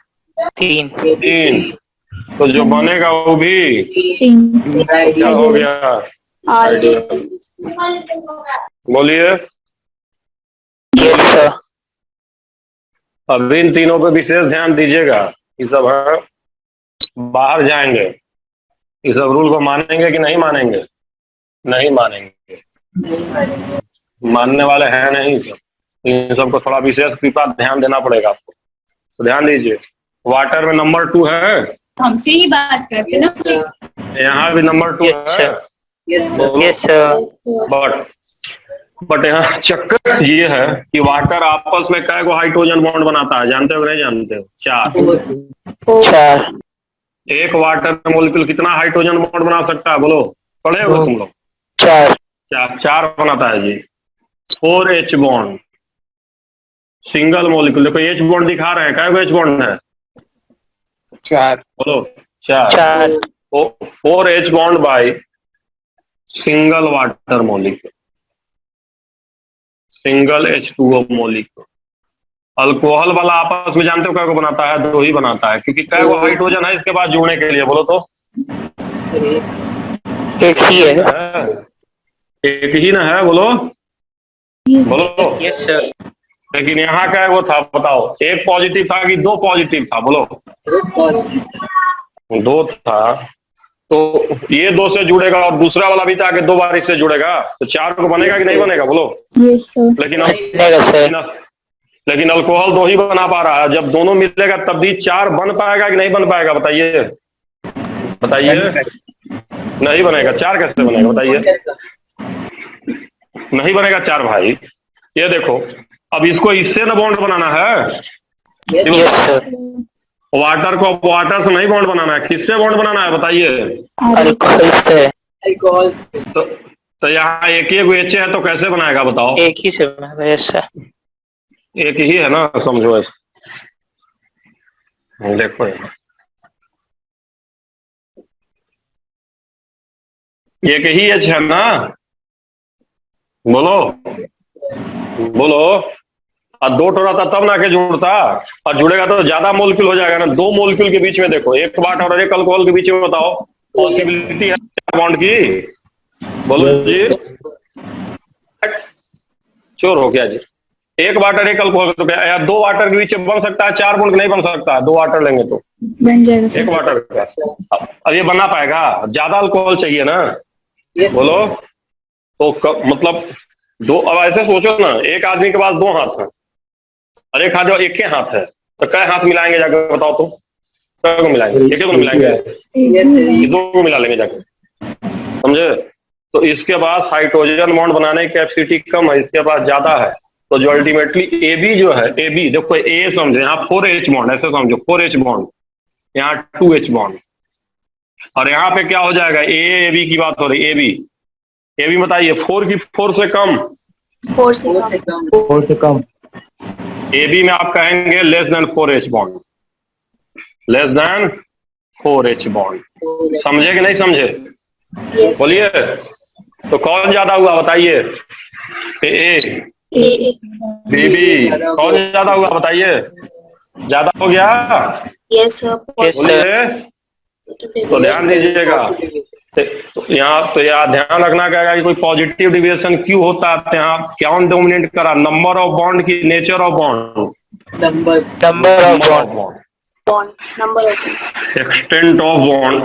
तो जो बनेगा वो भी क्या हो गया? आइडियल। बोलिए। अभी इन तीनों पे विशेष ध्यान दीजिएगा। ये सब है, बाहर जाएंगे, ये सब रूल को मानेंगे कि नहीं मानेंगे? नहीं मानेंगे, मानने वाले हैं नहीं सब। इन सबको थोड़ा विशेष कृपा ध्यान देना पड़ेगा आपको, तो ध्यान दीजिए। वाटर में नंबर 2 है, हमसे ही बात करते ना। यहाँ भी नंबर 2 है। बट यहाँ चक्कर ये है कि वाटर आपस में कै गो हाइड्रोजन बॉन्ड बनाता है, जानते हो नहीं जानते हो? 4। एक वाटर मॉलिक्यूल कितना हाइड्रोजन बॉन्ड बना सकता है? बोलो, पढ़े हो तुम लोग? 4 बनाता है जी। 4H bond single molecule. देखो H बॉन्ड दिखा रहे हैं, कै गो H बॉन्ड है? 4। बोलो। 4। 4H bond by single water molecule, single H2O molecule. Alcohol वाला आपस में जानते हो क्या को बनाता है? 2 ही बनाता है, क्योंकि क्या वो हाइड्रोजन है इसके पास जुड़ने के लिए? बोलो तो। एक ही है। एक ही ना है? बोलो बोलो। लेकिन यहाँ क्या वो था बताओ? एक पॉजिटिव था कि 2 पॉजिटिव था? बोलो। दो था, तो ये दो से जुड़ेगा और दूसरा वाला भी था कि दो बार इससे जुड़ेगा, तो चार को बनेगा कि नहीं बनेगा बोलो। Yes, sir. लेकिन बनेगा सर। लेकिन अल्कोहल दो ही बना पा रहा है, जब दोनों मिलेगा तब भी चार बन पाएगा कि नहीं बन पाएगा बताइए, बताइए। नहीं बनेगा, चार कैसे बनेगा बताइए, नहीं बनेगा चार भाई। ये देखो, अब इसको इससे ना बॉन्ड बनाना है, यस सर। वाटर को वाटर से नहीं बॉन्ड बनाना है, किससे बॉन्ड बनाना है बताइए। अल्कोहल से। अल्कोहल से। तो यहाँ एक ही एच है तो कैसे बनाएगा बताओ। एक ही से बना। Yes sir. एक ही है ना, समझो ऐसे, देखो यहाँ एक ही एच है ना, बोलो बोलो। और दो टोरा था तब ना के जुड़ता, और जुड़ेगा तो ज्यादा मोलिक्यूल हो जाएगा ना। दो मोलिक्यूल के बीच में देखो, एक वाटर और एक अल्कोहल के बीच में बताओ पॉसिबिलिटी है बॉन्ड की, बोलो जी। चोर हो गया जी। एक वाटर एक अल्कोहल तो क्या, या दो वाटर के बीच में बन सकता है चार बॉन्ड, नहीं बन सकता, दो वाटर लेंगे तो बन जाएगा एक वाटर का। अब ये बना पाएगा, ज्यादा अल्कोहल चाहिए ना, बोलो। तो मतलब दो, अब ऐसे सोचो ना, एक आदमी के पास दो हाथ है और एक हाथ एक के हाथ है, तो कै हाथ मिलाएंगे जाकर बताओ तो, कै को मिलाएंगे, एक को मिलाएंगे, दो को मिला लेंगे जाकर, समझे। तो इसके पास हाइड्रोजन बॉन्ड बनाने की कैपेसिटी कम है, इसके पास ज्यादा है। तो जो अल्टीमेटली ए बी जो है, ए बी देखो, ए समझो यहाँ 4H बॉन्ड, ऐसे समझो 4H बॉन्ड, यहाँ 2H बॉन्ड, और यहाँ पे क्या हो जाएगा, ए बी की बात हो रही, ए बी बताइए 4 से कम, 4 से कम। ए बी में आप कहेंगे less than 4H bond, less than 4H bond, समझे कि नहीं समझे, Yes. बोलिए। तो कौन ज्यादा हुआ बताइए, ए बी बी, कौन ज्यादा हुआ बताइए, ज्यादा हो गया, Yes, sir. बोलिए। तो ध्यान दीजिएगा, तो यहाँ ध्यान रखना कहेगा कि कोई पॉजिटिव डिविएशन क्यों होता है, यहाँ क्या डोमिनेट करा, नंबर ऑफ बॉन्ड की nature of bond, number of bond. Bond. Number of. Extent of bond,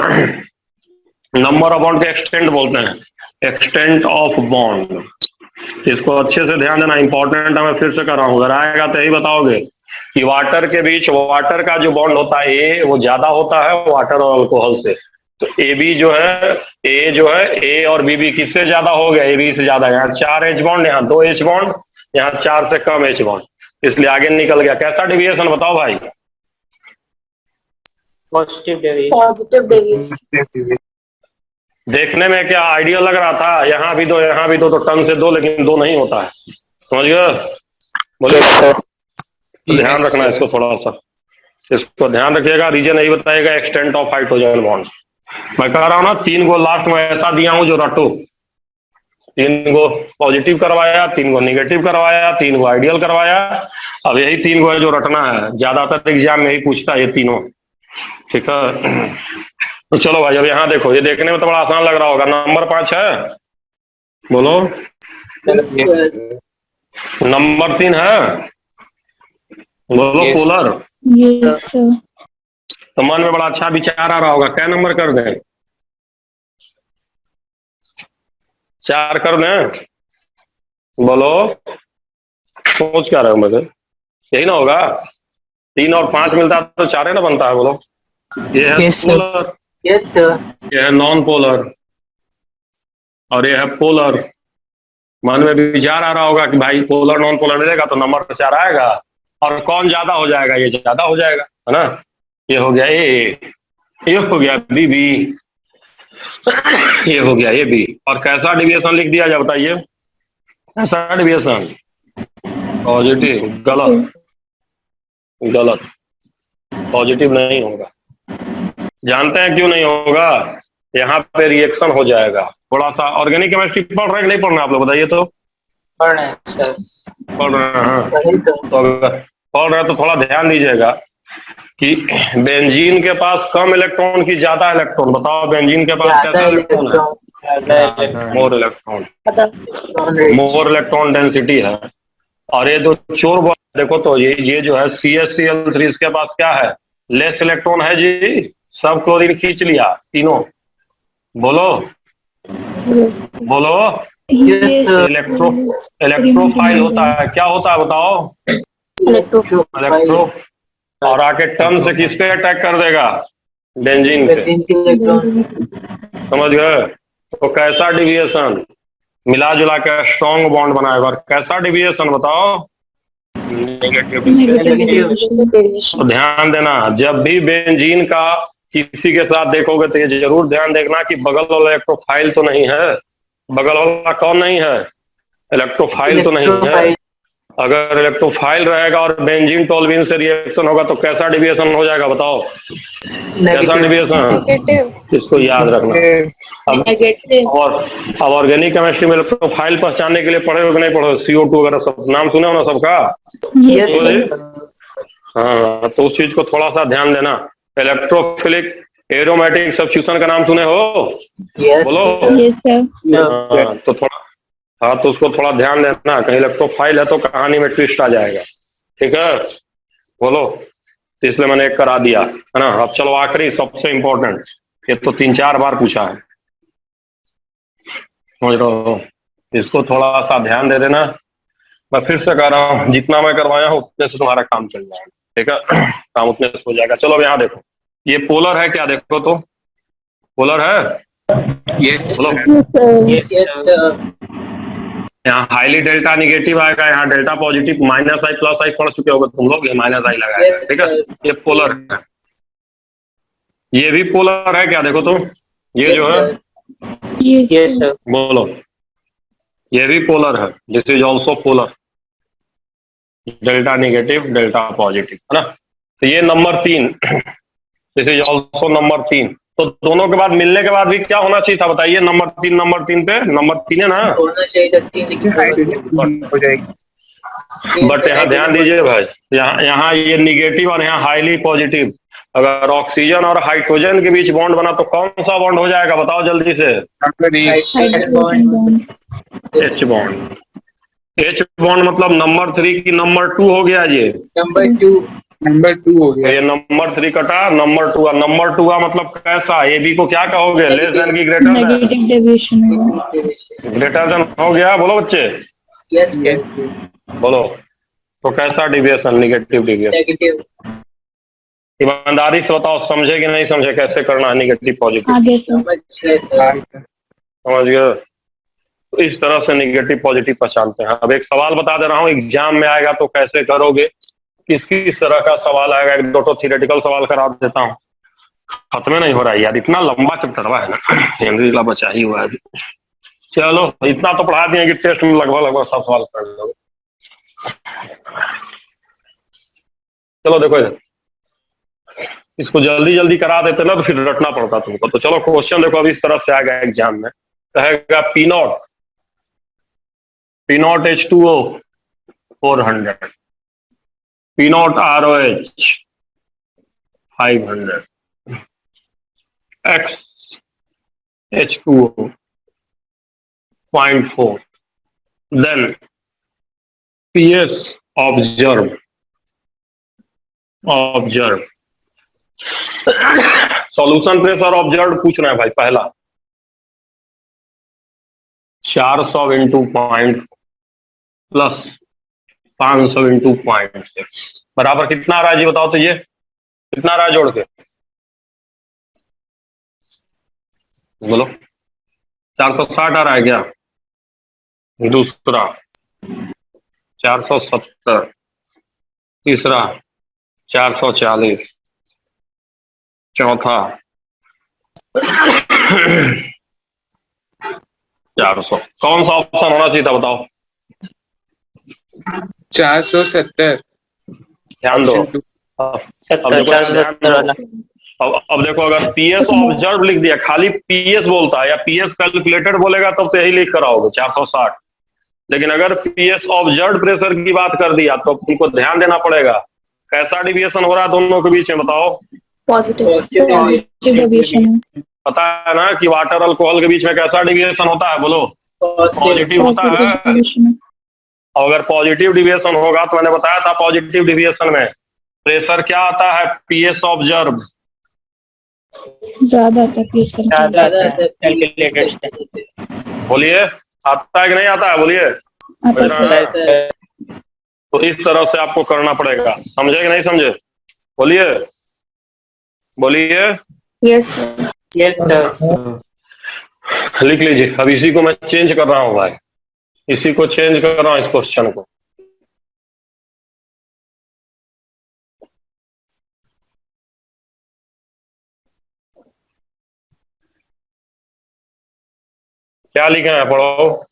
number of bond के एक्सटेंट बोलते हैं, एक्सटेंट ऑफ बॉन्ड। इसको अच्छे से ध्यान देना, इंपॉर्टेंट है, मैं फिर से कर रहा हूँ, अगर आएगा तो यही बताओगे कि वाटर के बीच, वाटर का जो बॉन्ड होता है ए, वो ज्यादा होता है वाटर और अल्कोहल से। तो ए बी जो है, ए जो है, ए और बी किससे ज्यादा हो गया, ए बी से ज्यादा। यहाँ 4H बॉन्ड, यहाँ 2H बॉन्ड, यहाँ 4 से कम H बॉन्ड, इसलिए आगे निकल गया। कैसा डिविएशन बताओ भाई, पॉजिटिव Positive deviation. देखने में क्या आइडियल लग रहा था, यहाँ भी दो यहाँ भी दो, तो टन से दो, लेकिन दो नहीं होता है, समझ गए, बोले। तो ध्यान रखना इसको थोड़ा सा, इसको ध्यान रखिएगा। रीजन यही बताएगा, एक्सटेंट ऑफ हाइड्रोजन बॉन्ड। मैं कह रहा हूँ ना, 3 को लास्ट में ऐसा दिया हूँ जो रटो, 3 को पॉजिटिव करवाया, 3 को निगेटिव करवाया, 3 को आइडियल करवाया। अब यही 3 को है जो रटना है, ज्यादातर एग्जाम में यही पूछता है ये तीनों, ठीक है। तो चलो भाई, अब यहाँ देखो, ये देखने में तो बड़ा आसान लग रहा होगा। नंबर 5 है, बोलो। नंबर 3 है, बोलो। पोलर। Yes, sir. तो मन में बड़ा अच्छा विचार आ रहा होगा, क्या नंबर कर दें, 4 कर दें, बोलो। सोच क्या रहे हो मुझे, यही ना होगा, 3 और 5 मिलता तो 4 ना बनता है, बोलो। ये है पोलर, ये है नॉन पोलर, और ये है पोलर। मन में विचार आ रहा होगा कि भाई पोलर नॉन पोलर मिलेगा तो नंबर 4 आएगा, और कौन ज्यादा हो जाएगा, ये ज्यादा हो जाएगा, है ना। ये हो गया ए, ये हो गया बी बी, ये हो गया ए बी। और कैसा डिविएशन लिख दिया जाए बताइए, कैसा डिविएशन, पॉजिटिव, गलत, गलत, पॉजिटिव नहीं होगा। जानते हैं क्यों नहीं होगा, यहाँ पे रिएक्शन हो जाएगा। थोड़ा सा ऑर्गेनिक केमिस्ट्री पढ़ रहे हैं कि नहीं पढ़ रहे आप लोग बताइए तो, पढ़ रहे हैं सर। पढ़ रहे हैं, तो अगर पढ़ रहे हैं तो थोड़ा ध्यान दीजिएगा कि बेंजीन के पास कम इलेक्ट्रॉन की ज्यादा इलेक्ट्रॉन, बताओ बेंजीन के पास कैसा इलेक्ट्रॉन है, more electron, more electron density है। और ये जो चोर देखो तो ये जो है CH3 इसके पास क्या है, लेस इलेक्ट्रॉन है जी, सब क्लोरीन खींच लिया तीनों, बोलो Yes. बोलो। Yes, sir. इलेक्ट्रोफाइल होता है, क्या होता है बताओ? इलेक्ट्रो, और आके टर्न से किस पे अटैक कर देगा? बेंजीन पे, बेंजीन के इलेक्ट्रॉन। समझ गए? तो कैसा डिविएशन? मिला जुला के स्ट्रॉन्ग बॉन्ड बनाएगा। और कैसा डिविएशन बताओ? नेगेटिव। तो ध्यान देना, जब भी बेंजीन का किसी के साथ देखोगे तो ये जरूर ध्यान देखना कि बगल वाला इलेक्ट्रोफाइल तो नहीं है। बगल वाला कौन नहीं है? इलेक्ट्रोफाइल तो नहीं है। अगर इलेक्ट्रोफाइल रहेगा और बेंजीन टोल्यूइन से रिएक्शन होगा तो कैसा डिविएशन हो जाएगा बताओ? कैसा डिविएशन? Negative. इसको याद रखना। अब Negative. और अब ऑर्गेनिक केमिस्ट्री में इलेक्ट्रोफाइल पहचानने के लिए पढ़े हो कि नहीं पढ़े? CO2 वगैरह सब नाम सुने हो ना सबका? यस तो हाँ, तो उस चीज को थोड़ा सा ध्यान देना। इलेक्ट्रोफिलिक एरोमेटिक सब्स्टिट्यूशन का नाम सुने हो? बोलो। हाँ, तो थोड़ा, हाँ तो उसको थोड़ा ध्यान देना, कहीं इलेक्ट्रोफाइल है तो कहानी में ट्विस्ट आ जाएगा। ठीक है, बोलो। तो इसलिए मैंने एक करा दिया है ना। अब चलो आखिरी सबसे इम्पोर्टेंट, ये तो 3-4 बार पूछा है, समझ रहे हो? इसको थोड़ा सा ध्यान दे देना। मैं फिर से कह रहा हूँ, जितना मैं करवाया हूँ उतने से तुम्हारा काम चल जाएगा। ठीक है, काम उतने से हो जाएगा। चलो अब यहाँ देखो, ये पोलर है क्या? देखो तो, पोलर है? यस बोलो। यस यहाँ हाईली डेल्टा निगेटिव आएगा, यहाँ डेल्टा पॉजिटिव, माइनस आई प्लस आई पढ़ चुके होगे तुम लोग, ये माइनस आई लगाएगा। ठीक है, ये पोलर है। ये भी पोलर है क्या? देखो तो, ये जो है, Yes, sir. बोलो, ये भी पोलर है। This is also polar, delta negative delta positive, है ना। तो ये number 3, this is also number 3। तो दोनों के बाद मिलने के बाद भी क्या होना चाहिए था बताइए? नंबर 3 पे नंबर 3 है ना। होना चाहिए था 3 हो जाएगी। बट यहाँ ध्यान दीजिए भाई, यहाँ ये निगेटिव और यहाँ हाईली पॉजिटिव। अगर ऑक्सीजन और हाइड्रोजन के बीच बॉन्ड बना तो कौन सा बॉन्ड हो जाएगा बताओ जल्दी से? H bond. H बॉन्ड मतलब नंबर 3 की नंबर 2 हो गया ये। नंबर 2 हो गया। ये नंबर 3 कटा, नंबर 2 आ। नंबर 2 का मतलब कैसा? AB को क्या कहोगे? लेस देन की greater than? Negative deviation. Greater than हो गया। बोलो बच्चे, यस बोलो। तो कैसा डिविएशन? Negative deviation. नेगेटिव। ईमानदारी से बताओ, समझे कि नहीं समझे कैसे करना है निगेटिव पॉजिटिव? आगे सर. समझ गए? तो इस तरह से निगेटिव पॉजिटिव पहचानते हैं। अब एक सवाल बता दे रहा हूँ, एग्जाम में आएगा तो कैसे करोगे, किस किस तरह का सवाल आएगा, एक दो तो थियोरेटिकल सवाल करा देता हूँ। खत्म नहीं हो रहा है यार, इतना लंबा चैप्टर है ना, हेनरी का बचा ही हुआ है अभी। चलो इतना तो पढ़ा दिए कि टेस्ट में लगभग सब सवाल कर लोगे। चलो देखो इधर, इसको जल्दी जल्दी करा देते ना तो फिर रटना पड़ता तुमको। तो चलो क्वेश्चन देखो, अभी इस तरह से आएगा एग्जाम में, कहेगा P0 H2O 400, P0 ROH 500, X H2O 0.4, then PS observe solution pressure observe पूछ रहे हैं भाई। पहला 400 इंटू पॉइंट प्लस 500 इंटू 0.6 बराबर कितना आ रहा है जी बताओ तो? ये कितना आ रहा है जोड़ के? बोलो, 460 आ रहा है क्या? दूसरा 470, तीसरा 440, चौथा 400। कौन सा ऑप्शन होना चाहिए था बताओ? 470। ध्यान दो। अब देखो ध्यान दो। अब देखो, अगर पीएस ऑब्जर्व लिख दिया, खाली पीएस बोलता है या पीएस कैलकुलेटेड बोलेगा तब तो यही लिख कर आओगे 460। लेकिन अगर पीएस ऑब्जर्व प्रेशर की बात कर दिया तो तुमको ध्यान देना पड़ेगा कैसा डिविएशन हो रहा है दोनों के बीच में बताओ? Positive. Deviation. पता है ना कि वाटर अल्कोहल के बीच में कैसा डिविएशन होता है? बोलो, पॉजिटिव होता है। और अगर पॉजिटिव डिविएशन होगा तो मैंने बताया था पॉजिटिव डिविएशन में प्रेशर क्या आता है? पीएस ऑब्जर्व ज्यादा आता है पीएच का। ज्यादा कैलकुलेटेड। बोलिए, आता है कि नहीं आता है? बोलिए। आता है। तो इस तरह से आपको करना पड़ेगा, समझे कि नहीं समझे? बोलिए बोलिए। Yes yes sir. लिख लीजिए। अब इसी को मैं चेंज कर रहा हूं भाई, इसी को चेंज कर रहा हूं, इस क्वेश्चन को। क्या लिखे हैं, पढ़ो।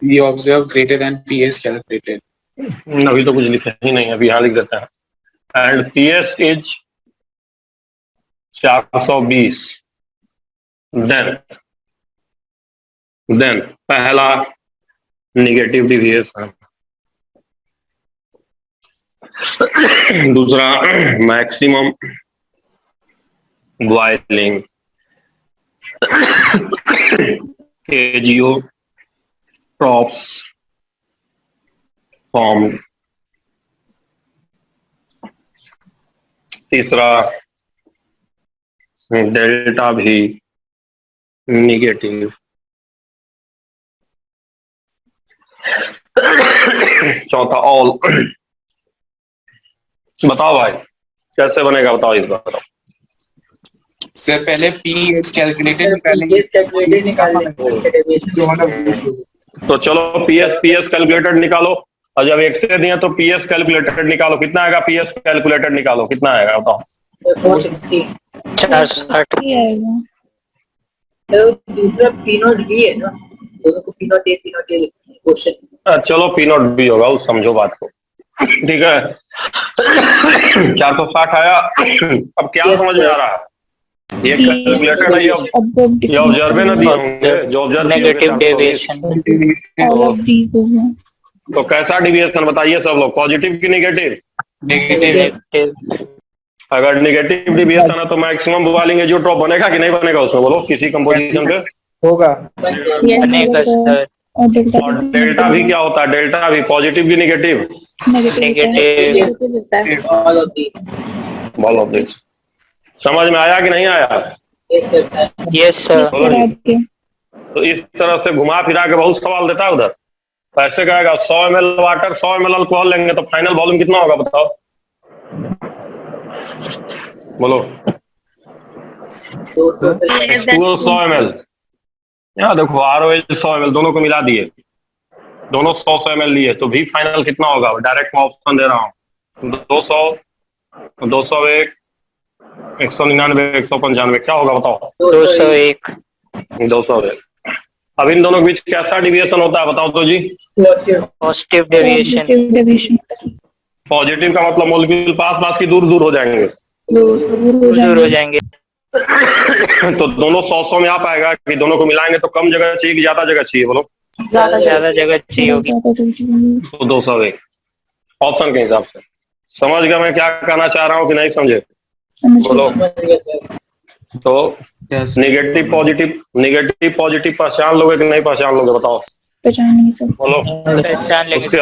We observe greater than PS calculated. अभी तो कुछ लिखे ही नहीं, अभी यहाँ लिख देते हैं। And PS is 420। देन पहला निगेटिव डिविएशन, दूसरा maximum boiling, KGO trophs form, तीसरा डेल्टा भी निगेटिव, चौथा ऑल। बताओ भाई कैसे बनेगा, बताओ इस बार बताओ। सर पहले PS calculated निकालेंगे। कैलकुलेटेड निकालेंगे। तो चलो PS कैलकुलेटेड निकालो, और जब एक से दिया तो PS कैलकुलेटेड निकालो। कितना आएगा? PS कैलकुलेटेड निकालो, कितना आएगा बताओ। 460। 460। ये आएगा। तो दूसरा P नॉट B है ना, दोनों को P नॉट A क्वेश्चन। चलो P नॉट B होगा, उस समझो बात को, ठीक है। 460 आया। अब क्या समझ में आ रहा है? ये कैलकुलेटेड है, ये ऑब्जर्वे ना दिए होंगे, जो ऑब्जर्व नेगेटिव डेविएशन। तो कैसा डिविएशन बताइए सब लोग, पॉजिटिव की नेगेटिव? नेगेटिव। अगर नेगेटिव डिविएशन है तो मैक्सिमम बॉइलिंग एजियोट्रॉप बनेगा कि नहीं बनेगा उसमें, बोलो किसी कंपोजिशन पे? होगा। यस बनेगा सर। और डेल्टा भी क्या होता है? डेल्टा भी पॉजिटिव की negative? Negative. All of the. Ball of this. समझ में आया कि नहीं आया? Yes sir. Yes sir. बोलो जी। तो इस तरह से घुमा फिरा के बहुत सवाल देता है उधर। तो ऐसे कहेगा 100 ml वाटर 100 ml अल्कोहल लेंगे तो फाइनल वॉल्यूम कितना होगा बताओ, बोलो। 100 ml, यहाँ देखो ROH 100 ml दोनों को मिला दिए, दोनों 100 ml लिए, तो भी फाइनल कितना होगा? डायरेक्ट मैं ऑप्शन दे रहा हूँ, 200, 201, 199, 195, क्या होगा बताओ? 201। 201। अब इन दोनों के बीच कैसा डिविएशन होता है बताओ तो जी? Positive deviation. पॉजिटिव का मतलब मॉलिक्यूल पास पास की दूर दूर हो जाएंगे, दूर हो जाएंगे। तो दोनों 100 में आ पाएगा कि दोनों को मिलाएंगे तो कम जगह चाहिए कि ज्यादा जगह चाहिए, बोलो? ज्यादा जगह चाहिए होगी। तो 201 ऑप्शन के हिसाब से। समझ गया मैं क्या कहना चाह रहा हूँ कि नहीं समझे? बोलो। तो नेगेटिव पॉजिटिव पहचान लोगे कि नहीं पहचान लोगे बताओ? पहचान नहीं सकते। बोलो। पहचान लेंगे। उसके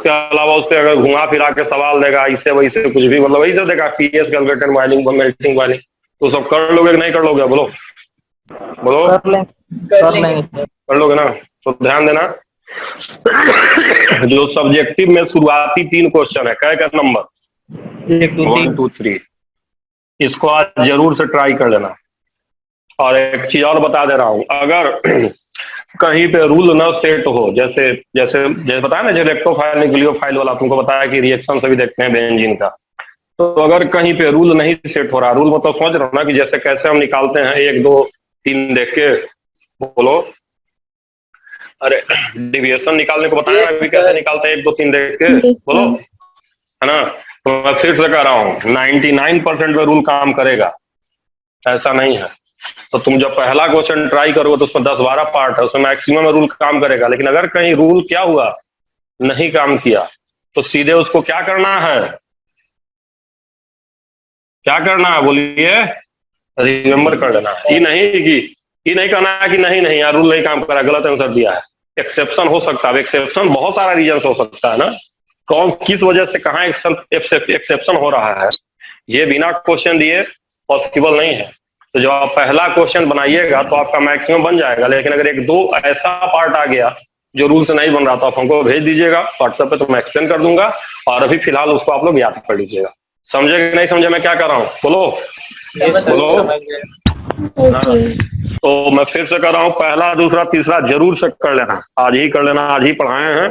अलावा उससे अगर घुमा फिरा के सवाल देगा इसे वैसे कुछ भी, मतलब वही से देगा PS calculated boiling melting boiling, तो सब कर लोगे कि नहीं कर लोगे? बोलो बोलो। कर लोगे ना? तो ध्यान देना, जो सब्जेक्टिव में शुरुआती 3 क्वेश्चन है, क्या नंबर 1 2 3, इसको आज जरूर से ट्राई कर लेना। और एक चीज और बता दे रहा हूं, अगर कहीं पे रूल न सेट हो, जैसे जैसे जैसे बताया ना, जो इलेक्ट्रोफाइल न्यूक्लियोफाइल वाला तुमको बताया कि रिएक्शन से भी देखते हैं बेंजीन का, तो अगर कहीं पे रूल नहीं सेट हो रहा, रूल मतलब समझ रहे हो ना कि जैसे कैसे हम निकालते हैं 1 2 3 देख के, बोलो। अरे डिविएशन निकालने को बताया ना, अभी कैसे निकालते हैं 1 2 3 देख के, बोलो, है ना? तो मैं फिर से कह रहा हूँ 99% में रूल काम करेगा, ऐसा नहीं है। तो तुम जब पहला क्वेश्चन ट्राई करोगे तो उसमें 10-12 पार्ट है, उसमें मैक्सिमम रूल काम करेगा, लेकिन अगर कहीं रूल क्या हुआ, नहीं काम किया, तो सीधे उसको क्या करना है? क्या करना है बोलिए? रिमेम्बर कर लेना है। ये नहीं कहना है कि नहीं यार रूल नहीं काम करा, गलत आंसर दिया है, एक्सेप्शन हो सकता है। एक्सेप्शन बहुत सारा रीजन हो सकता है ना, कौन किस वजह से कहाँ एक्सेप्शन हो रहा है, ये बिना क्वेश्चन दिए पॉसिबल नहीं है। तो जब आप पहला क्वेश्चन बनाइएगा तो आपका मैक्सिमम बन जाएगा, लेकिन अगर एक दो ऐसा पार्ट आ गया जो रूल से नहीं बन रहा तो आप हमको भेज दीजिएगा व्हाट्सएप पे, तो मैं एक्सप्लेन कर दूंगा, और अभी फिलहाल उसको आप लोग याद कर लीजिएगा। समझे कि नहीं समझे मैं क्या कर रहा हूँ? बोलो बोलो। तो मैं फिर से कर रहा हूँ, पहला दूसरा तीसरा जरूर से कर लेना, आज ही कर लेना, आज ही पढ़ाए हैं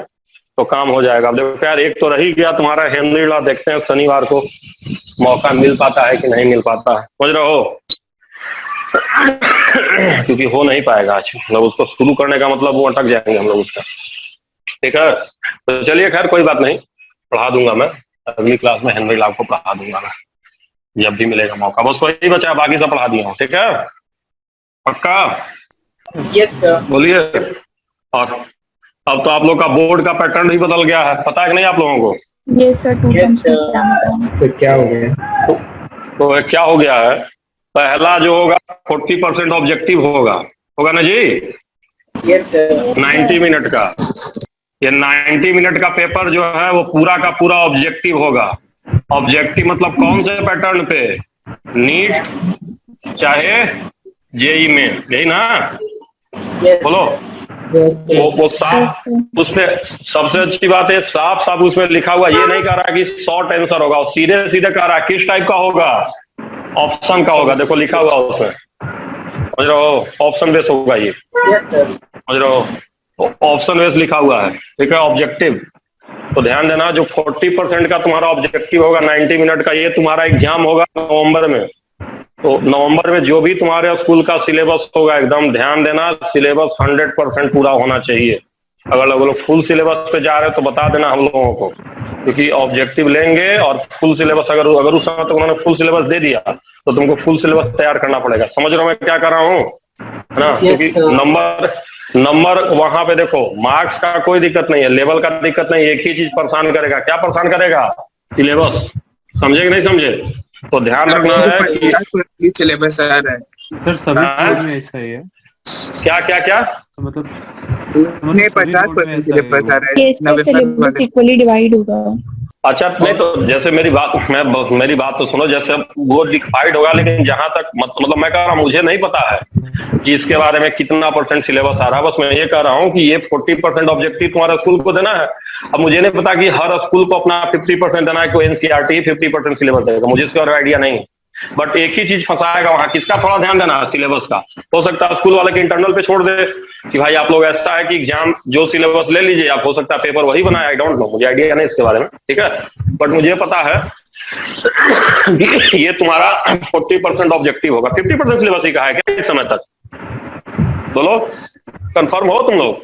तो काम हो जाएगा। अब देखो यार, एक तो रही गया तुम्हारा हेनरी लॉ, देखते हैं शनिवार को मौका मिल पाता है कि नहीं मिल पाता है, समझ रहे हो? क्योंकि हो नहीं पाएगा आज, मतलब उसको शुरू करने का मतलब वो अटक जाएंगे हम लोग उसका, ठीक है? तो चलिए खैर कोई बात नहीं, पढ़ा दूंगा मैं अगली क्लास में, हेनरी लॉ को पढ़ा दूंगा मैं जब भी मिलेगा मौका। बस वही बचा, बाकी सब पढ़ा दिया हूँ, ठीक है? पक्का? Yes sir. बोलिए। और अब तो आप लोग का बोर्ड का पैटर्न भी बदल गया है, पता है कि नहीं आप लोगों को? यस सर, तो क्या हो गया? तो क्या हो गया है, पहला जो होगा 40% ऑब्जेक्टिव होगा ना जी? Yes sir. 90 मिनट का, ये 90 मिनट का पेपर जो है वो पूरा का पूरा ऑब्जेक्टिव होगा। ऑब्जेक्टिव मतलब कौन से पैटर्न पे? नीट चाहे जेई में, यही ना? बोलो। वो साफ, उसमें सबसे अच्छी बात है साफ साफ उसमें लिखा हुआ, ये नहीं कह रहा कि शॉर्ट आंसर होगा, सीधे सीधे कह रहा है किस टाइप का होगा, ऑप्शन का होगा। देखो लिखा हुआ उसमें, समझ रहे हो? ऑप्शन बेस होगा ये, समझ रहे हो? ऑप्शन बेस लिखा हुआ है, ठीक है? ऑब्जेक्टिव तो ध्यान देना, जो 40% का तुम्हारा ऑब्जेक्टिव होगा 90 मिनट का, ये तुम्हारा एग्जाम होगा नवंबर में। तो नवंबर में जो भी तुम्हारे स्कूल का सिलेबस होगा, एकदम ध्यान देना, सिलेबस 100% पूरा होना चाहिए। अगर लोग फुल सिलेबस पे जा रहे हो तो बता देना हम लोगों को, क्योंकि ऑब्जेक्टिव लेंगे और फुल सिलेबस अगर उस समय तक उन्होंने फुल सिलेबस दे दिया तो तुमको फुल सिलेबस तैयार करना पड़ेगा। समझ रहे हो मैं क्या कर रहा हूँ, है ना? क्योंकि नंबर वहां पे देखो, मार्क्स का कोई दिक्कत नहीं है, लेवल का दिक्कत नहीं, एक ही चीज परेशान करेगा, क्या परेशान करेगा? सिलेबस। समझे कि नहीं समझे? तो ध्यान रखना है कि सिलेबस आ रहा है सर, सभी स्कूल में ऐसा ही है। क्या क्या क्या मतलब 50% सिलेबस आ रहा है, सिलेबस इक्वली डिवाइड होगा। अच्छा नहीं, तो जैसे मेरी बात तो सुनो, जैसे वो डिवाइड होगा, लेकिन जहां तक मतलब मैं कह रहा हूँ, मुझे नहीं पता है कि इसके बारे में कितना % सिलेबस आ रहा है, बस मैं ये कह रहा हूँ कि ये 40% ऑब्जेक्टिव तुम्हारा स्कूल को देना है। अब मुझे नहीं पता कि हर स्कूल को अपना 50% देना है, कोई एनसीईआरटी 50% सिलेबस देगा, मुझे इसका आइडिया नहीं है। बट एक ही चीज फंसाएगा वहां, किसका थोड़ा ध्यान देना है? सिलेबस का। हो सकता है स्कूल वाले के इंटरनल पे छोड़ दे कि भाई आप लोग ऐसा है कि एग्जाम जो सिलेबस ले लीजिए आप, हो सकता है पेपर वही बनाए, आई डोंट नो, मुझे आइडिया नहीं इसके बारे में, ठीक है? बट मुझे पता है कि ये तुम्हारा 40% ऑब्जेक्टिव होगा। 50% सिलेबस ही का है क्या इस समय तक? बोलो, कंफर्म हो तुम लोग?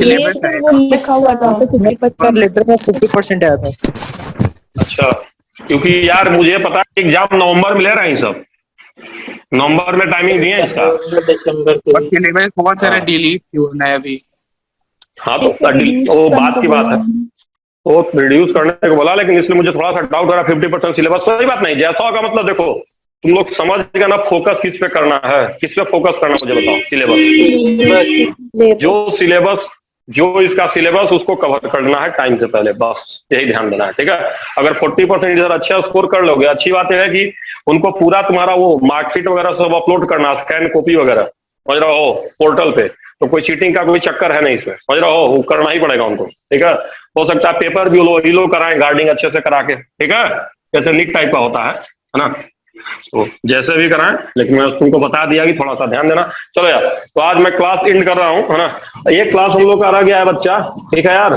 लिखा हुआ था लेटर में 50% आया था। अच्छा, क्योंकि यार मुझे पता है एग्जाम नवंबर में ले रहे हैं सब, नवंबर में टाइमिंग दिए इसका, दिसंबर और सिलेबस बहुत सारा डिलीट होना है अभी। हाँ तो वो बात की बात है, वो रिड्यूस करने को बोला, लेकिन इसलिए मुझे थोड़ा सा डाउट हो रहा है। 50% सिलेबस सही बात नहीं, जैसा होगा मतलब देखो तुम लोग समझ गए ना, फोकस किस पे करना है, किस पे फोकस करना मुझे बताओ। सिलेबस जो इसका सिलेबस उसको कवर करना है टाइम से पहले, बस यही ध्यान देना है, ठीक है? अगर 40% इधर अच्छा स्कोर कर लोगे, अच्छी बात है कि उनको पूरा तुम्हारा वो मार्कशीट वगैरह सब अपलोड करना, स्कैन कॉपी वगैरह, समझ रहे हो, पोर्टल पे, तो कोई चीटिंग का कोई चक्कर है नहीं इसमें, समझ रहे हो? वो करना ही पड़ेगा उनको, ठीक है? हो सकता है पेपर भी लो कराएं, गार्डिंग अच्छे से करा के, ठीक है? जैसे नीट टाइप का होता है ना? तो जैसे भी कराएं, लेकिन मैं तुमको बता दिया कि थोड़ा सा ध्यान देना। चलो यार, तो आज मैं क्लास एंड कर रहा हूँ, है ना? एक क्लास हम लोग का रह गया है बच्चा, ठीक है यार?